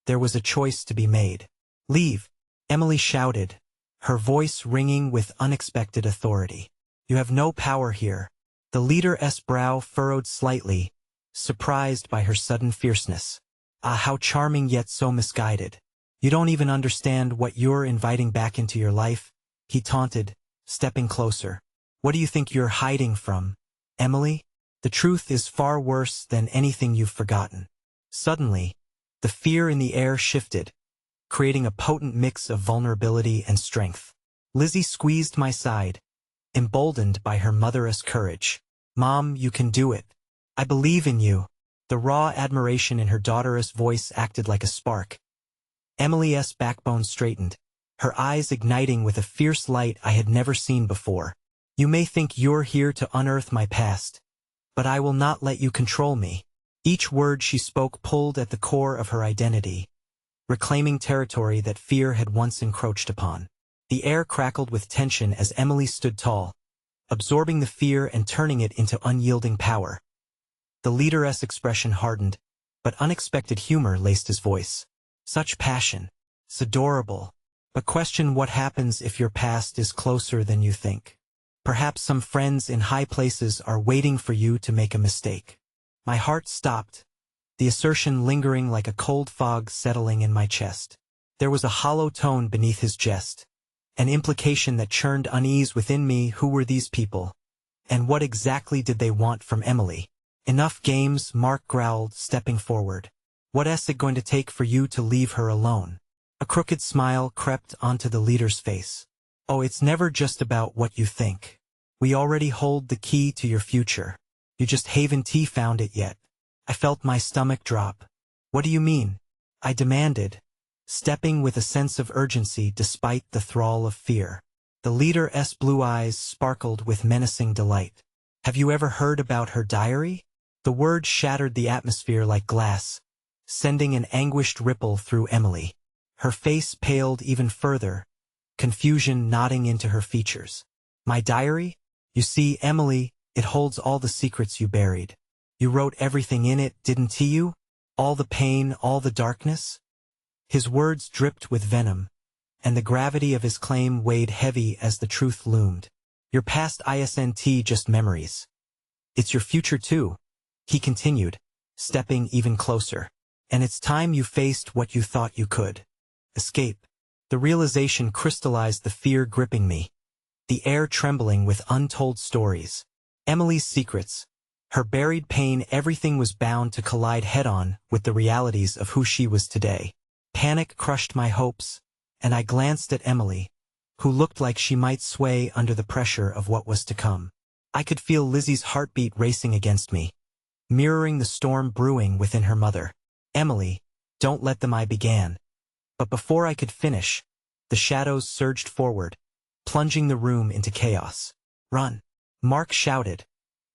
There was a choice to be made. "Leave," Emily shouted, her voice ringing with unexpected authority. "You have no power here." The leader's brow furrowed slightly, surprised by her sudden fierceness. "Ah, how charming yet so misguided. You don't even understand what you're inviting back into your life," he taunted, stepping closer. "What do you think you're hiding from, Emily? The truth is far worse than anything you've forgotten." Suddenly, the fear in the air shifted, creating a potent mix of vulnerability and strength. Lizzie squeezed my side, emboldened by her mother's courage. "Mom, you can do it. I believe in you." The raw admiration in her daughter's voice acted like a spark. Emily's backbone straightened, her eyes igniting with a fierce light I had never seen before. "You may think you're here to unearth my past, but I will not let you control me." Each word she spoke pulled at the core of her identity, reclaiming territory that fear had once encroached upon. The air crackled with tension as Emily stood tall, absorbing the fear and turning it into unyielding power. The leaderess expression hardened, but unexpected humor laced his voice. "Such passion. It's adorable. But question what happens if your past is closer than you think. Perhaps some friends in high places are waiting for you to make a mistake." My heart stopped, the assertion lingering like a cold fog settling in my chest. There was a hollow tone beneath his jest, an implication that churned unease within me. Who were these people? And what exactly did they want from Emily? "Enough games," Mark growled, stepping forward. "What's it going to take for you to leave her alone?" A crooked smile crept onto the leader's face. "Oh, it's never just about what you think. We already hold the key to your future. You just haven't found it yet." I felt my stomach drop. "What do you mean?" I demanded, stepping with a sense of urgency despite the thrall of fear. The leader's blue eyes sparkled with menacing delight. "Have you ever heard about her diary?" The word shattered the atmosphere like glass, sending an anguished ripple through Emily. Her face paled even further, confusion knotting into her features. "My diary? You see, Emily, it holds all the secrets you buried. You wrote everything in it, didn't you? All the pain, all the darkness?" His words dripped with venom, and the gravity of his claim weighed heavy as the truth loomed. "Your past isn't just memories. It's your future too," he continued, stepping even closer. "And it's time you faced what you thought you could escape." The realization crystallized the fear gripping me, the air trembling with untold stories. Emily's secrets, her buried pain, everything was bound to collide head-on with the realities of who she was today. Panic crushed my hopes, and I glanced at Emily, who looked like she might sway under the pressure of what was to come. I could feel Lizzie's heartbeat racing against me, mirroring the storm brewing within her mother. "Emily, don't let them," I began. But before I could finish, the shadows surged forward, plunging the room into chaos. "Run!" Mark shouted,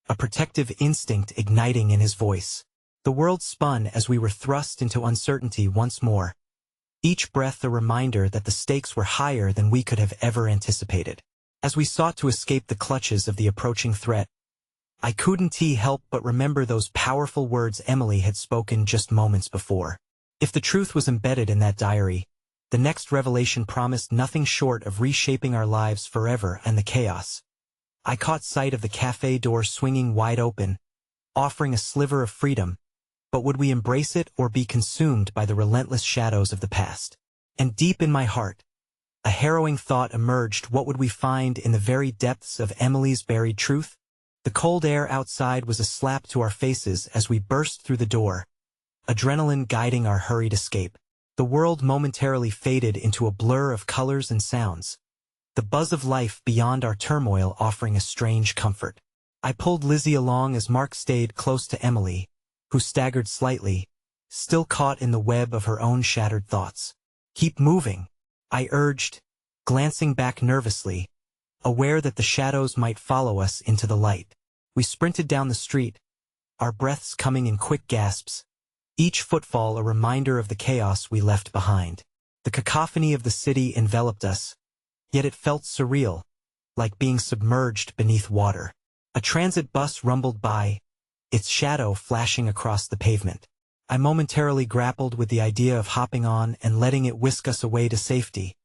a protective instinct igniting in his voice. The world spun as we were thrust into uncertainty once more, each breath a reminder that the stakes were higher than we could have ever anticipated. As we sought to escape the clutches of the approaching threat, I couldn't help but remember those powerful words Emily had spoken just moments before. If the truth was embedded in that diary, the next revelation promised nothing short of reshaping our lives forever. And the chaos. I caught sight of the cafe door swinging wide open, offering a sliver of freedom, but would we embrace it or be consumed by the relentless shadows of the past? And deep in my heart, a harrowing thought emerged. What would we find in the very depths of Emily's buried truth? The cold air outside was a slap to our faces as we burst through the door, adrenaline guiding our hurried escape. The world momentarily faded into a blur of colors and sounds, the buzz of life beyond our turmoil offering a strange comfort. I pulled Lizzie along as Mark stayed close to Emily, who staggered slightly, still caught in the web of her own shattered thoughts. "Keep moving," I urged, glancing back nervously, aware that the shadows might follow us into the light. We sprinted down the street, our breaths coming in quick gasps, each footfall a reminder of the chaos we left behind. The cacophony of the city enveloped us, yet it felt surreal, like being submerged beneath water. A transit bus rumbled by, its shadow flashing across the pavement. I momentarily grappled with the idea of hopping on and letting it whisk us away to safety,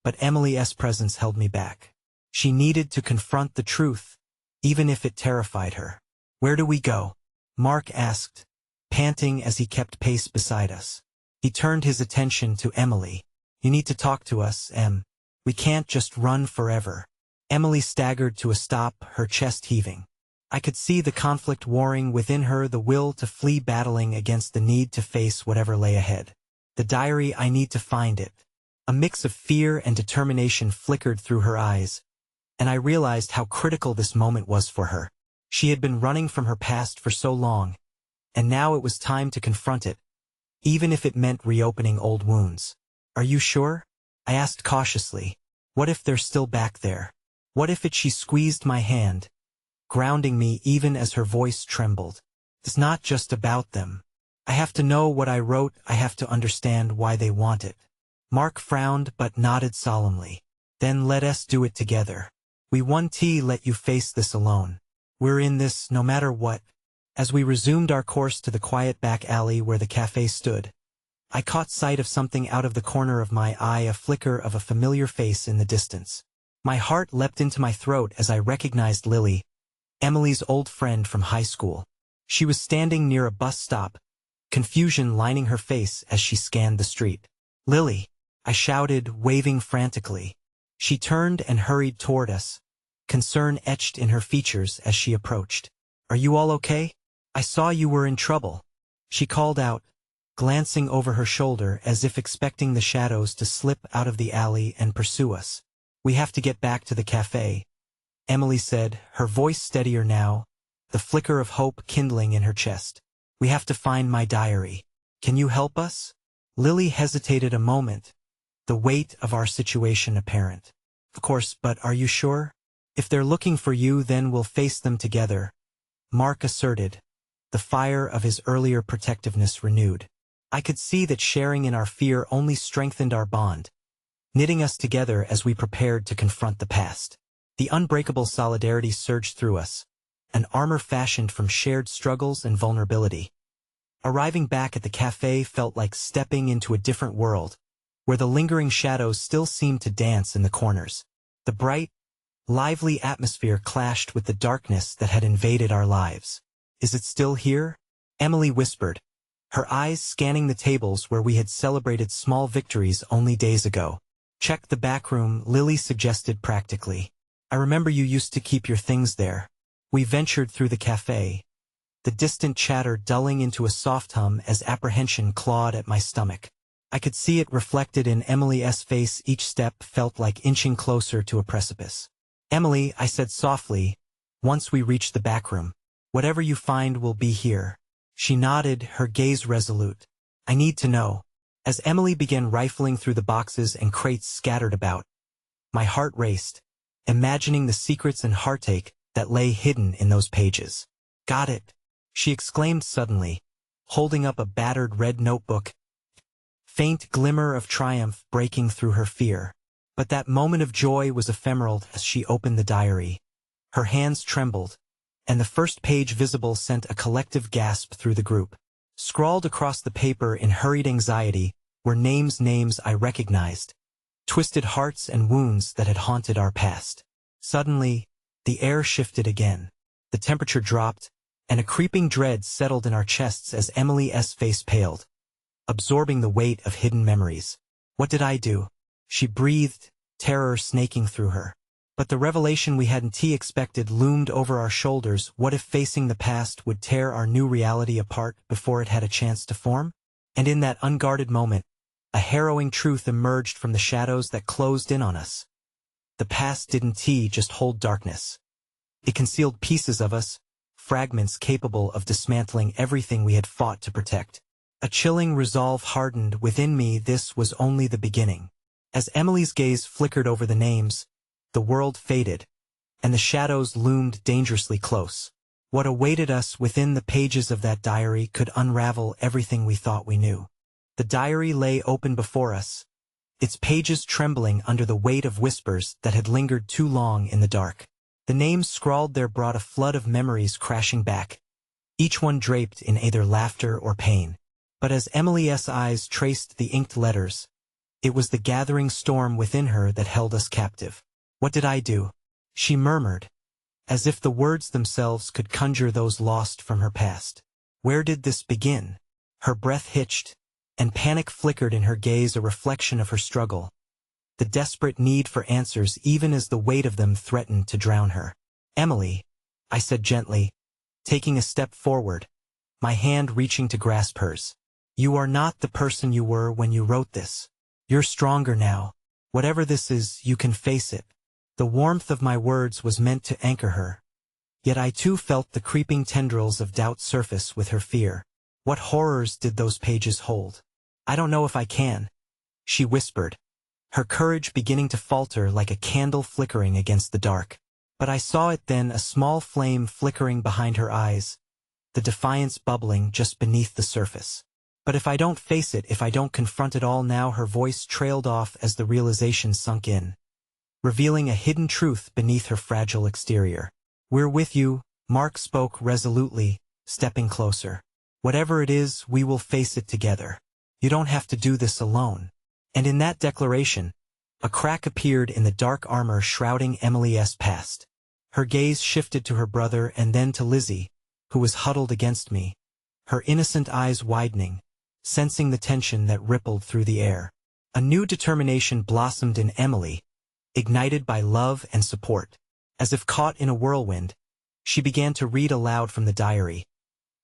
but Emily's presence held me back. She needed to confront the truth, even if it terrified her. "Where do we go?" Mark asked, panting as he kept pace beside us. He turned his attention to Emily. "You need to talk to us, Em. We can't just run forever." Emily staggered to a stop, her chest heaving. I could see the conflict warring within her, the will to flee battling against the need to face whatever lay ahead. "The diary, I need to find it." A mix of fear and determination flickered through her eyes, and I realized how critical this moment was for her. She had been running from her past for so long, and now it was time to confront it, even if it meant reopening old wounds. "Are you sure?" I asked cautiously, what if they're still back there? What if she squeezed my hand, grounding me even as her voice trembled? It's not just about them. I have to know what I wrote, I have to understand why they want it. Mark frowned but nodded solemnly. Then let us do it together. We won't let you face this alone. We're in this no matter what. As we resumed our course to the quiet back alley where the cafe stood, I caught sight of something out of the corner of my eye, a flicker of a familiar face in the distance. My heart leapt into my throat as I recognized Lily, Emily's old friend from high school. She was standing near a bus stop, confusion lining her face as she scanned the street. "Lily!" I shouted, waving frantically. She turned and hurried toward us, concern etched in her features as she approached. "Are you all okay? I saw you were in trouble," she called out, glancing over her shoulder as if expecting the shadows to slip out of the alley and pursue us. "We have to get back to the cafe," Emily said, her voice steadier now, the flicker of hope kindling in her chest. "We have to find my diary. Can you help us?" Lily hesitated a moment, the weight of our situation apparent. "Of course, but are you sure? If they're looking for you, then we'll face them together," Mark asserted, the fire of his earlier protectiveness renewed. I could see that sharing in our fear only strengthened our bond, knitting us together as we prepared to confront the past. The unbreakable solidarity surged through us, an armor fashioned from shared struggles and vulnerability. Arriving back at the cafe felt like stepping into a different world, where the lingering shadows still seemed to dance in the corners. The bright, lively atmosphere clashed with the darkness that had invaded our lives. "Is it still here?" Emily whispered, her eyes scanning the tables where we had celebrated small victories only days ago. "Check the back room," Lily suggested practically. "I remember you used to keep your things there." We ventured through the cafe, the distant chatter dulling into a soft hum as apprehension clawed at my stomach. I could see it reflected in Emily's face. Each step felt like inching closer to a precipice. "Emily," I said softly, once we reached the back room, "whatever you find will be here." She nodded, her gaze resolute. "I need to know." As Emily began rifling through the boxes and crates scattered about, my heart raced, imagining the secrets and heartache that lay hidden in those pages. "Got it," she exclaimed suddenly, holding up a battered red notebook, faint glimmer of triumph breaking through her fear. But that moment of joy was ephemeral as she opened the diary. Her hands trembled, and the first page visible sent a collective gasp through the group. Scrawled across the paper in hurried anxiety were names I recognized, twisted hearts and wounds that had haunted our past. Suddenly, the air shifted again. The temperature dropped, and a creeping dread settled in our chests as Emily's face paled, absorbing the weight of hidden memories. "What did I do?" she breathed, terror snaking through her. But the revelation we hadn't expected loomed over our shoulders. What if facing the past would tear our new reality apart before it had a chance to form? And in that unguarded moment, a harrowing truth emerged from the shadows that closed in on us. The past didn't just hold darkness. It concealed pieces of us, fragments capable of dismantling everything we had fought to protect. A chilling resolve hardened within me. This was only the beginning. As Emily's gaze flickered over the names, the world faded, and the shadows loomed dangerously close. What awaited us within the pages of that diary could unravel everything we thought we knew. The diary lay open before us, its pages trembling under the weight of whispers that had lingered too long in the dark. The names scrawled there brought a flood of memories crashing back, each one draped in either laughter or pain. But as Emily's eyes traced the inked letters, it was the gathering storm within her that held us captive. "What did I do?" she murmured, as if the words themselves could conjure those lost from her past. "Where did this begin?" Her breath hitched, and panic flickered in her gaze, a reflection of her struggle, the desperate need for answers even as the weight of them threatened to drown her. "Emily," I said gently, taking a step forward, my hand reaching to grasp hers. "You are not the person you were when you wrote this. You're stronger now. Whatever this is, you can face it." The warmth of my words was meant to anchor her, yet I too felt the creeping tendrils of doubt surface with her fear. "What horrors did those pages hold?" "I don't know if I can," she whispered, her courage beginning to falter like a candle flickering against the dark. But I saw it then, a small flame flickering behind her eyes, the defiance bubbling just beneath the surface. But if I don't face it, if I don't confront it all now, her voice trailed off as the realization sunk in, revealing a hidden truth beneath her fragile exterior. We're with you, Mark spoke resolutely, stepping closer. Whatever it is, we will face it together. You don't have to do this alone. And in that declaration, a crack appeared in the dark armor shrouding Emily's past. Her gaze shifted to her brother and then to Lizzie, who was huddled against me, her innocent eyes widening, sensing the tension that rippled through the air. A new determination blossomed in Emily, ignited by love and support. As if caught in a whirlwind, she began to read aloud from the diary,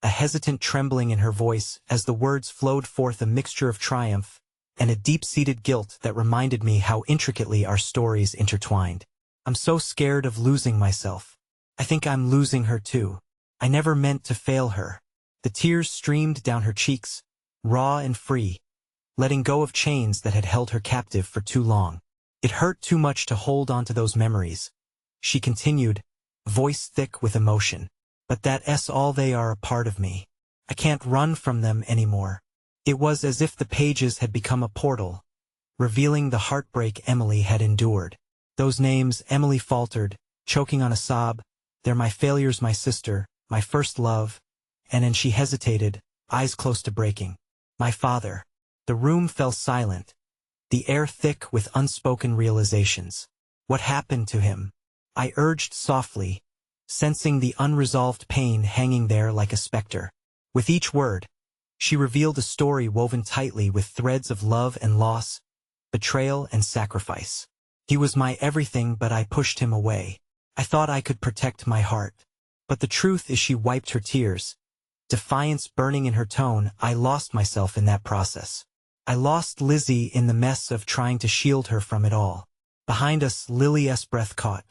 a hesitant trembling in her voice as the words flowed forth, a mixture of triumph and a deep-seated guilt that reminded me how intricately our stories intertwined. I'm so scared of losing myself. I think I'm losing her too. I never meant to fail her. The tears streamed down her cheeks, raw and free, letting go of chains that had held her captive for too long. It hurt too much to hold on to those memories. She continued, voice thick with emotion. But that's all, they are a part of me. I can't run from them anymore. It was as if the pages had become a portal, revealing the heartbreak Emily had endured. Those names, Emily faltered, choking on a sob. They're my failures, my sister, my first love. And then she hesitated, eyes close to breaking. My father. The room fell silent, the air thick with unspoken realizations. What happened to him? I urged softly, sensing the unresolved pain hanging there like a specter. With each word, she revealed a story woven tightly with threads of love and loss, betrayal and sacrifice. He was my everything, but I pushed him away. I thought I could protect my heart. But the truth is, she wiped her tears, defiance burning in her tone. I lost myself in that process. I lost Lizzie in the mess of trying to shield her from it all. Behind us, Lily's breath caught.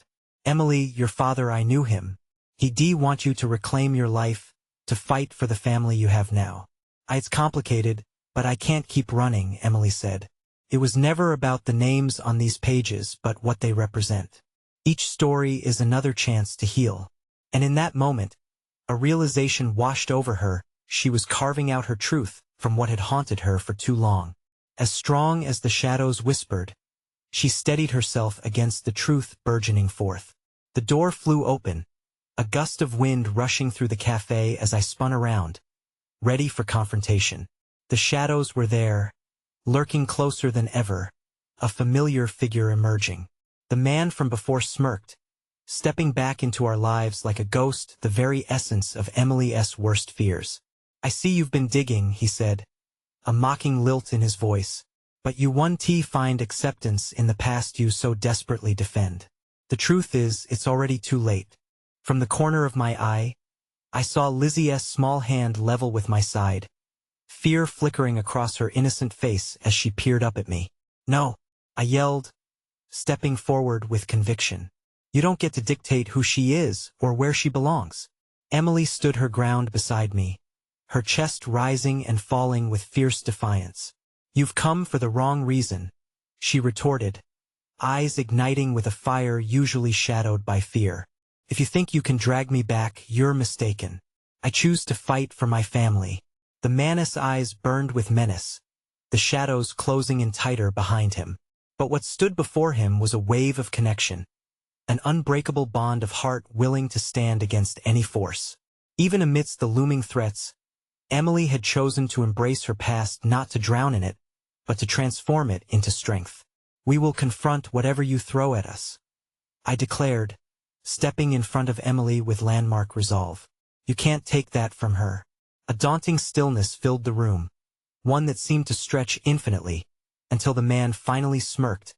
Emily, your father, I knew him. He'd want you to reclaim your life, to fight for the family you have now. It's complicated, but I can't keep running, Emily said. It was never about the names on these pages, but what they represent. Each story is another chance to heal. And in that moment, a realization washed over her. She was carving out her truth from what had haunted her for too long. As strong as the shadows whispered, she steadied herself against the truth burgeoning forth. The door flew open, a gust of wind rushing through the cafe as I spun around, ready for confrontation. The shadows were there, lurking closer than ever, a familiar figure emerging. The man from before smirked, stepping back into our lives like a ghost, the very essence of Emily's worst fears. I see you've been digging, he said, a mocking lilt in his voice. But you won't find acceptance in the past you so desperately defend. The truth is, it's already too late. From the corner of my eye, I saw Lizzie's small hand level with my side, fear flickering across her innocent face as she peered up at me. No, I yelled, stepping forward with conviction. You don't get to dictate who she is or where she belongs. Emily stood her ground beside me, her chest rising and falling with fierce defiance. You've come for the wrong reason, she retorted, eyes igniting with a fire usually shadowed by fear. If you think you can drag me back, you're mistaken. I choose to fight for my family. The man's eyes burned with menace, the shadows closing in tighter behind him. But what stood before him was a wave of connection, an unbreakable bond of heart willing to stand against any force. Even amidst the looming threats, Emily had chosen to embrace her past, not to drown in it, but to transform it into strength. We will confront whatever you throw at us, I declared, stepping in front of Emily with landmark resolve. You can't take that from her. A daunting stillness filled the room, one that seemed to stretch infinitely, until the man finally smirked,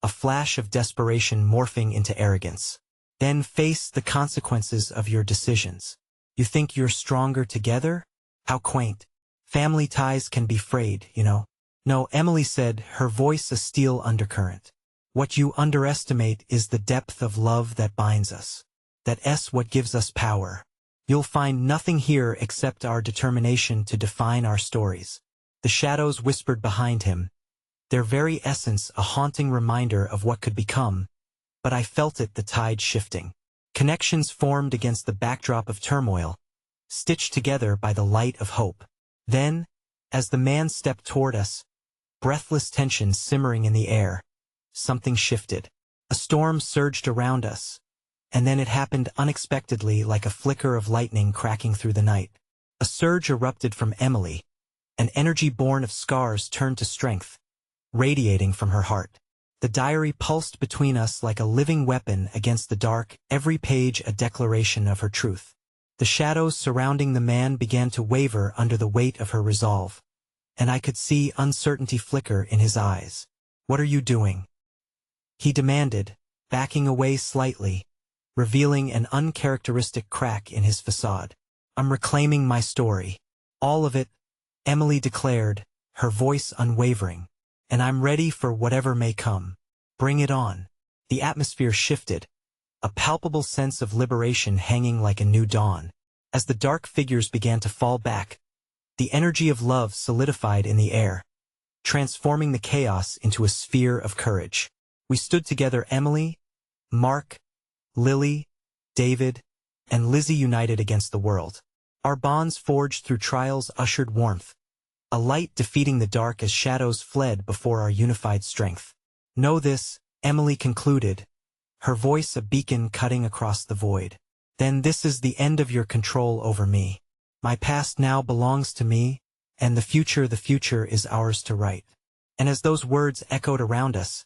a flash of desperation morphing into arrogance. Then face the consequences of your decisions. You think you're stronger together? How quaint. Family ties can be frayed, you know. No, Emily said, her voice a steel undercurrent. What you underestimate is the depth of love that binds us. That's what gives us power. You'll find nothing here except our determination to define our stories. The shadows whispered behind him, their very essence a haunting reminder of what could become, but I felt it, the tide shifting. Connections formed against the backdrop of turmoil, stitched together by the light of hope. Then, as the man stepped toward us, breathless tension simmering in the air, something shifted. A storm surged around us, and then it happened unexpectedly, like a flicker of lightning cracking through the night. A surge erupted from Emily, an energy born of scars turned to strength, radiating from her heart. The diary pulsed between us like a living weapon against the dark, every page a declaration of her truth. The shadows surrounding the man began to waver under the weight of her resolve, and I could see uncertainty flicker in his eyes. "What are you doing?" he demanded, backing away slightly, revealing an uncharacteristic crack in his facade. "I'm reclaiming my story. All of it," Emily declared, her voice unwavering. "And I'm ready for whatever may come. Bring it on." The atmosphere shifted, a palpable sense of liberation hanging like a new dawn. As the dark figures began to fall back, the energy of love solidified in the air, transforming the chaos into a sphere of courage. We stood together, Emily, Mark, Lily, David, and Lizzie, united against the world. Our bonds forged through trials ushered warmth, a light defeating the dark as shadows fled before our unified strength. "Know this," Emily concluded, her voice a beacon cutting across the void. "Then this is the end of your control over me. My past now belongs to me, and the future is ours to write." And as those words echoed around us,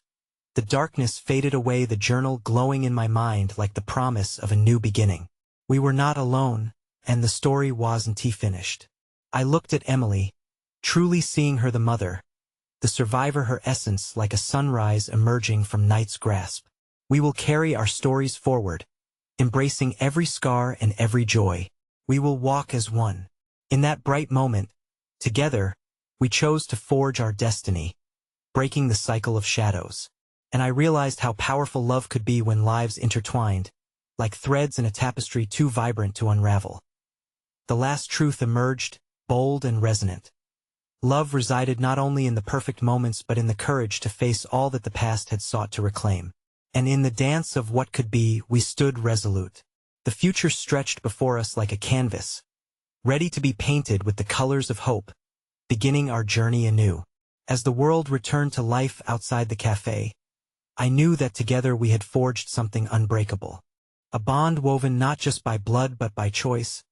the darkness faded away, the journal glowing in my mind like the promise of a new beginning. We were not alone, and the story wasn't finished. I looked at Emily, truly seeing her, the mother, the survivor, her essence like a sunrise emerging from night's grasp. We will carry our stories forward, embracing every scar and every joy. We will walk as one. In that bright moment, together, we chose to forge our destiny, breaking the cycle of shadows. And I realized how powerful love could be when lives intertwined, like threads in a tapestry too vibrant to unravel. The last truth emerged, bold and resonant. Love resided not only in the perfect moments but in the courage to face all that the past had sought to reclaim. And in the dance of what could be, we stood resolute. The future stretched before us like a canvas, ready to be painted with the colors of hope, beginning our journey anew. As the world returned to life outside the cafe, I knew that together we had forged something unbreakable. A bond woven not just by blood but by choice,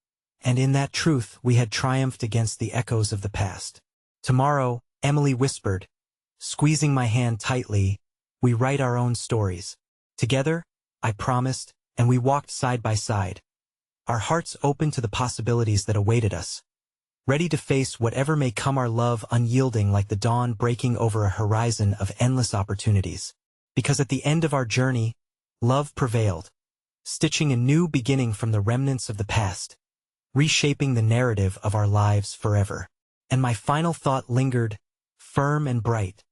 and in that truth we had triumphed against the echoes of the past. "Tomorrow," Emily whispered, squeezing my hand tightly, "we write our own stories. Together," I promised, and we walked side by side, our hearts open to the possibilities that awaited us, ready to face whatever may come, our love unyielding like the dawn breaking over a horizon of endless opportunities. Because at the end of our journey, love prevailed, stitching a new beginning from the remnants of the past, reshaping the narrative of our lives forever. And my final thought lingered, firm and bright.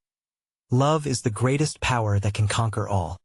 Love is the greatest power that can conquer all.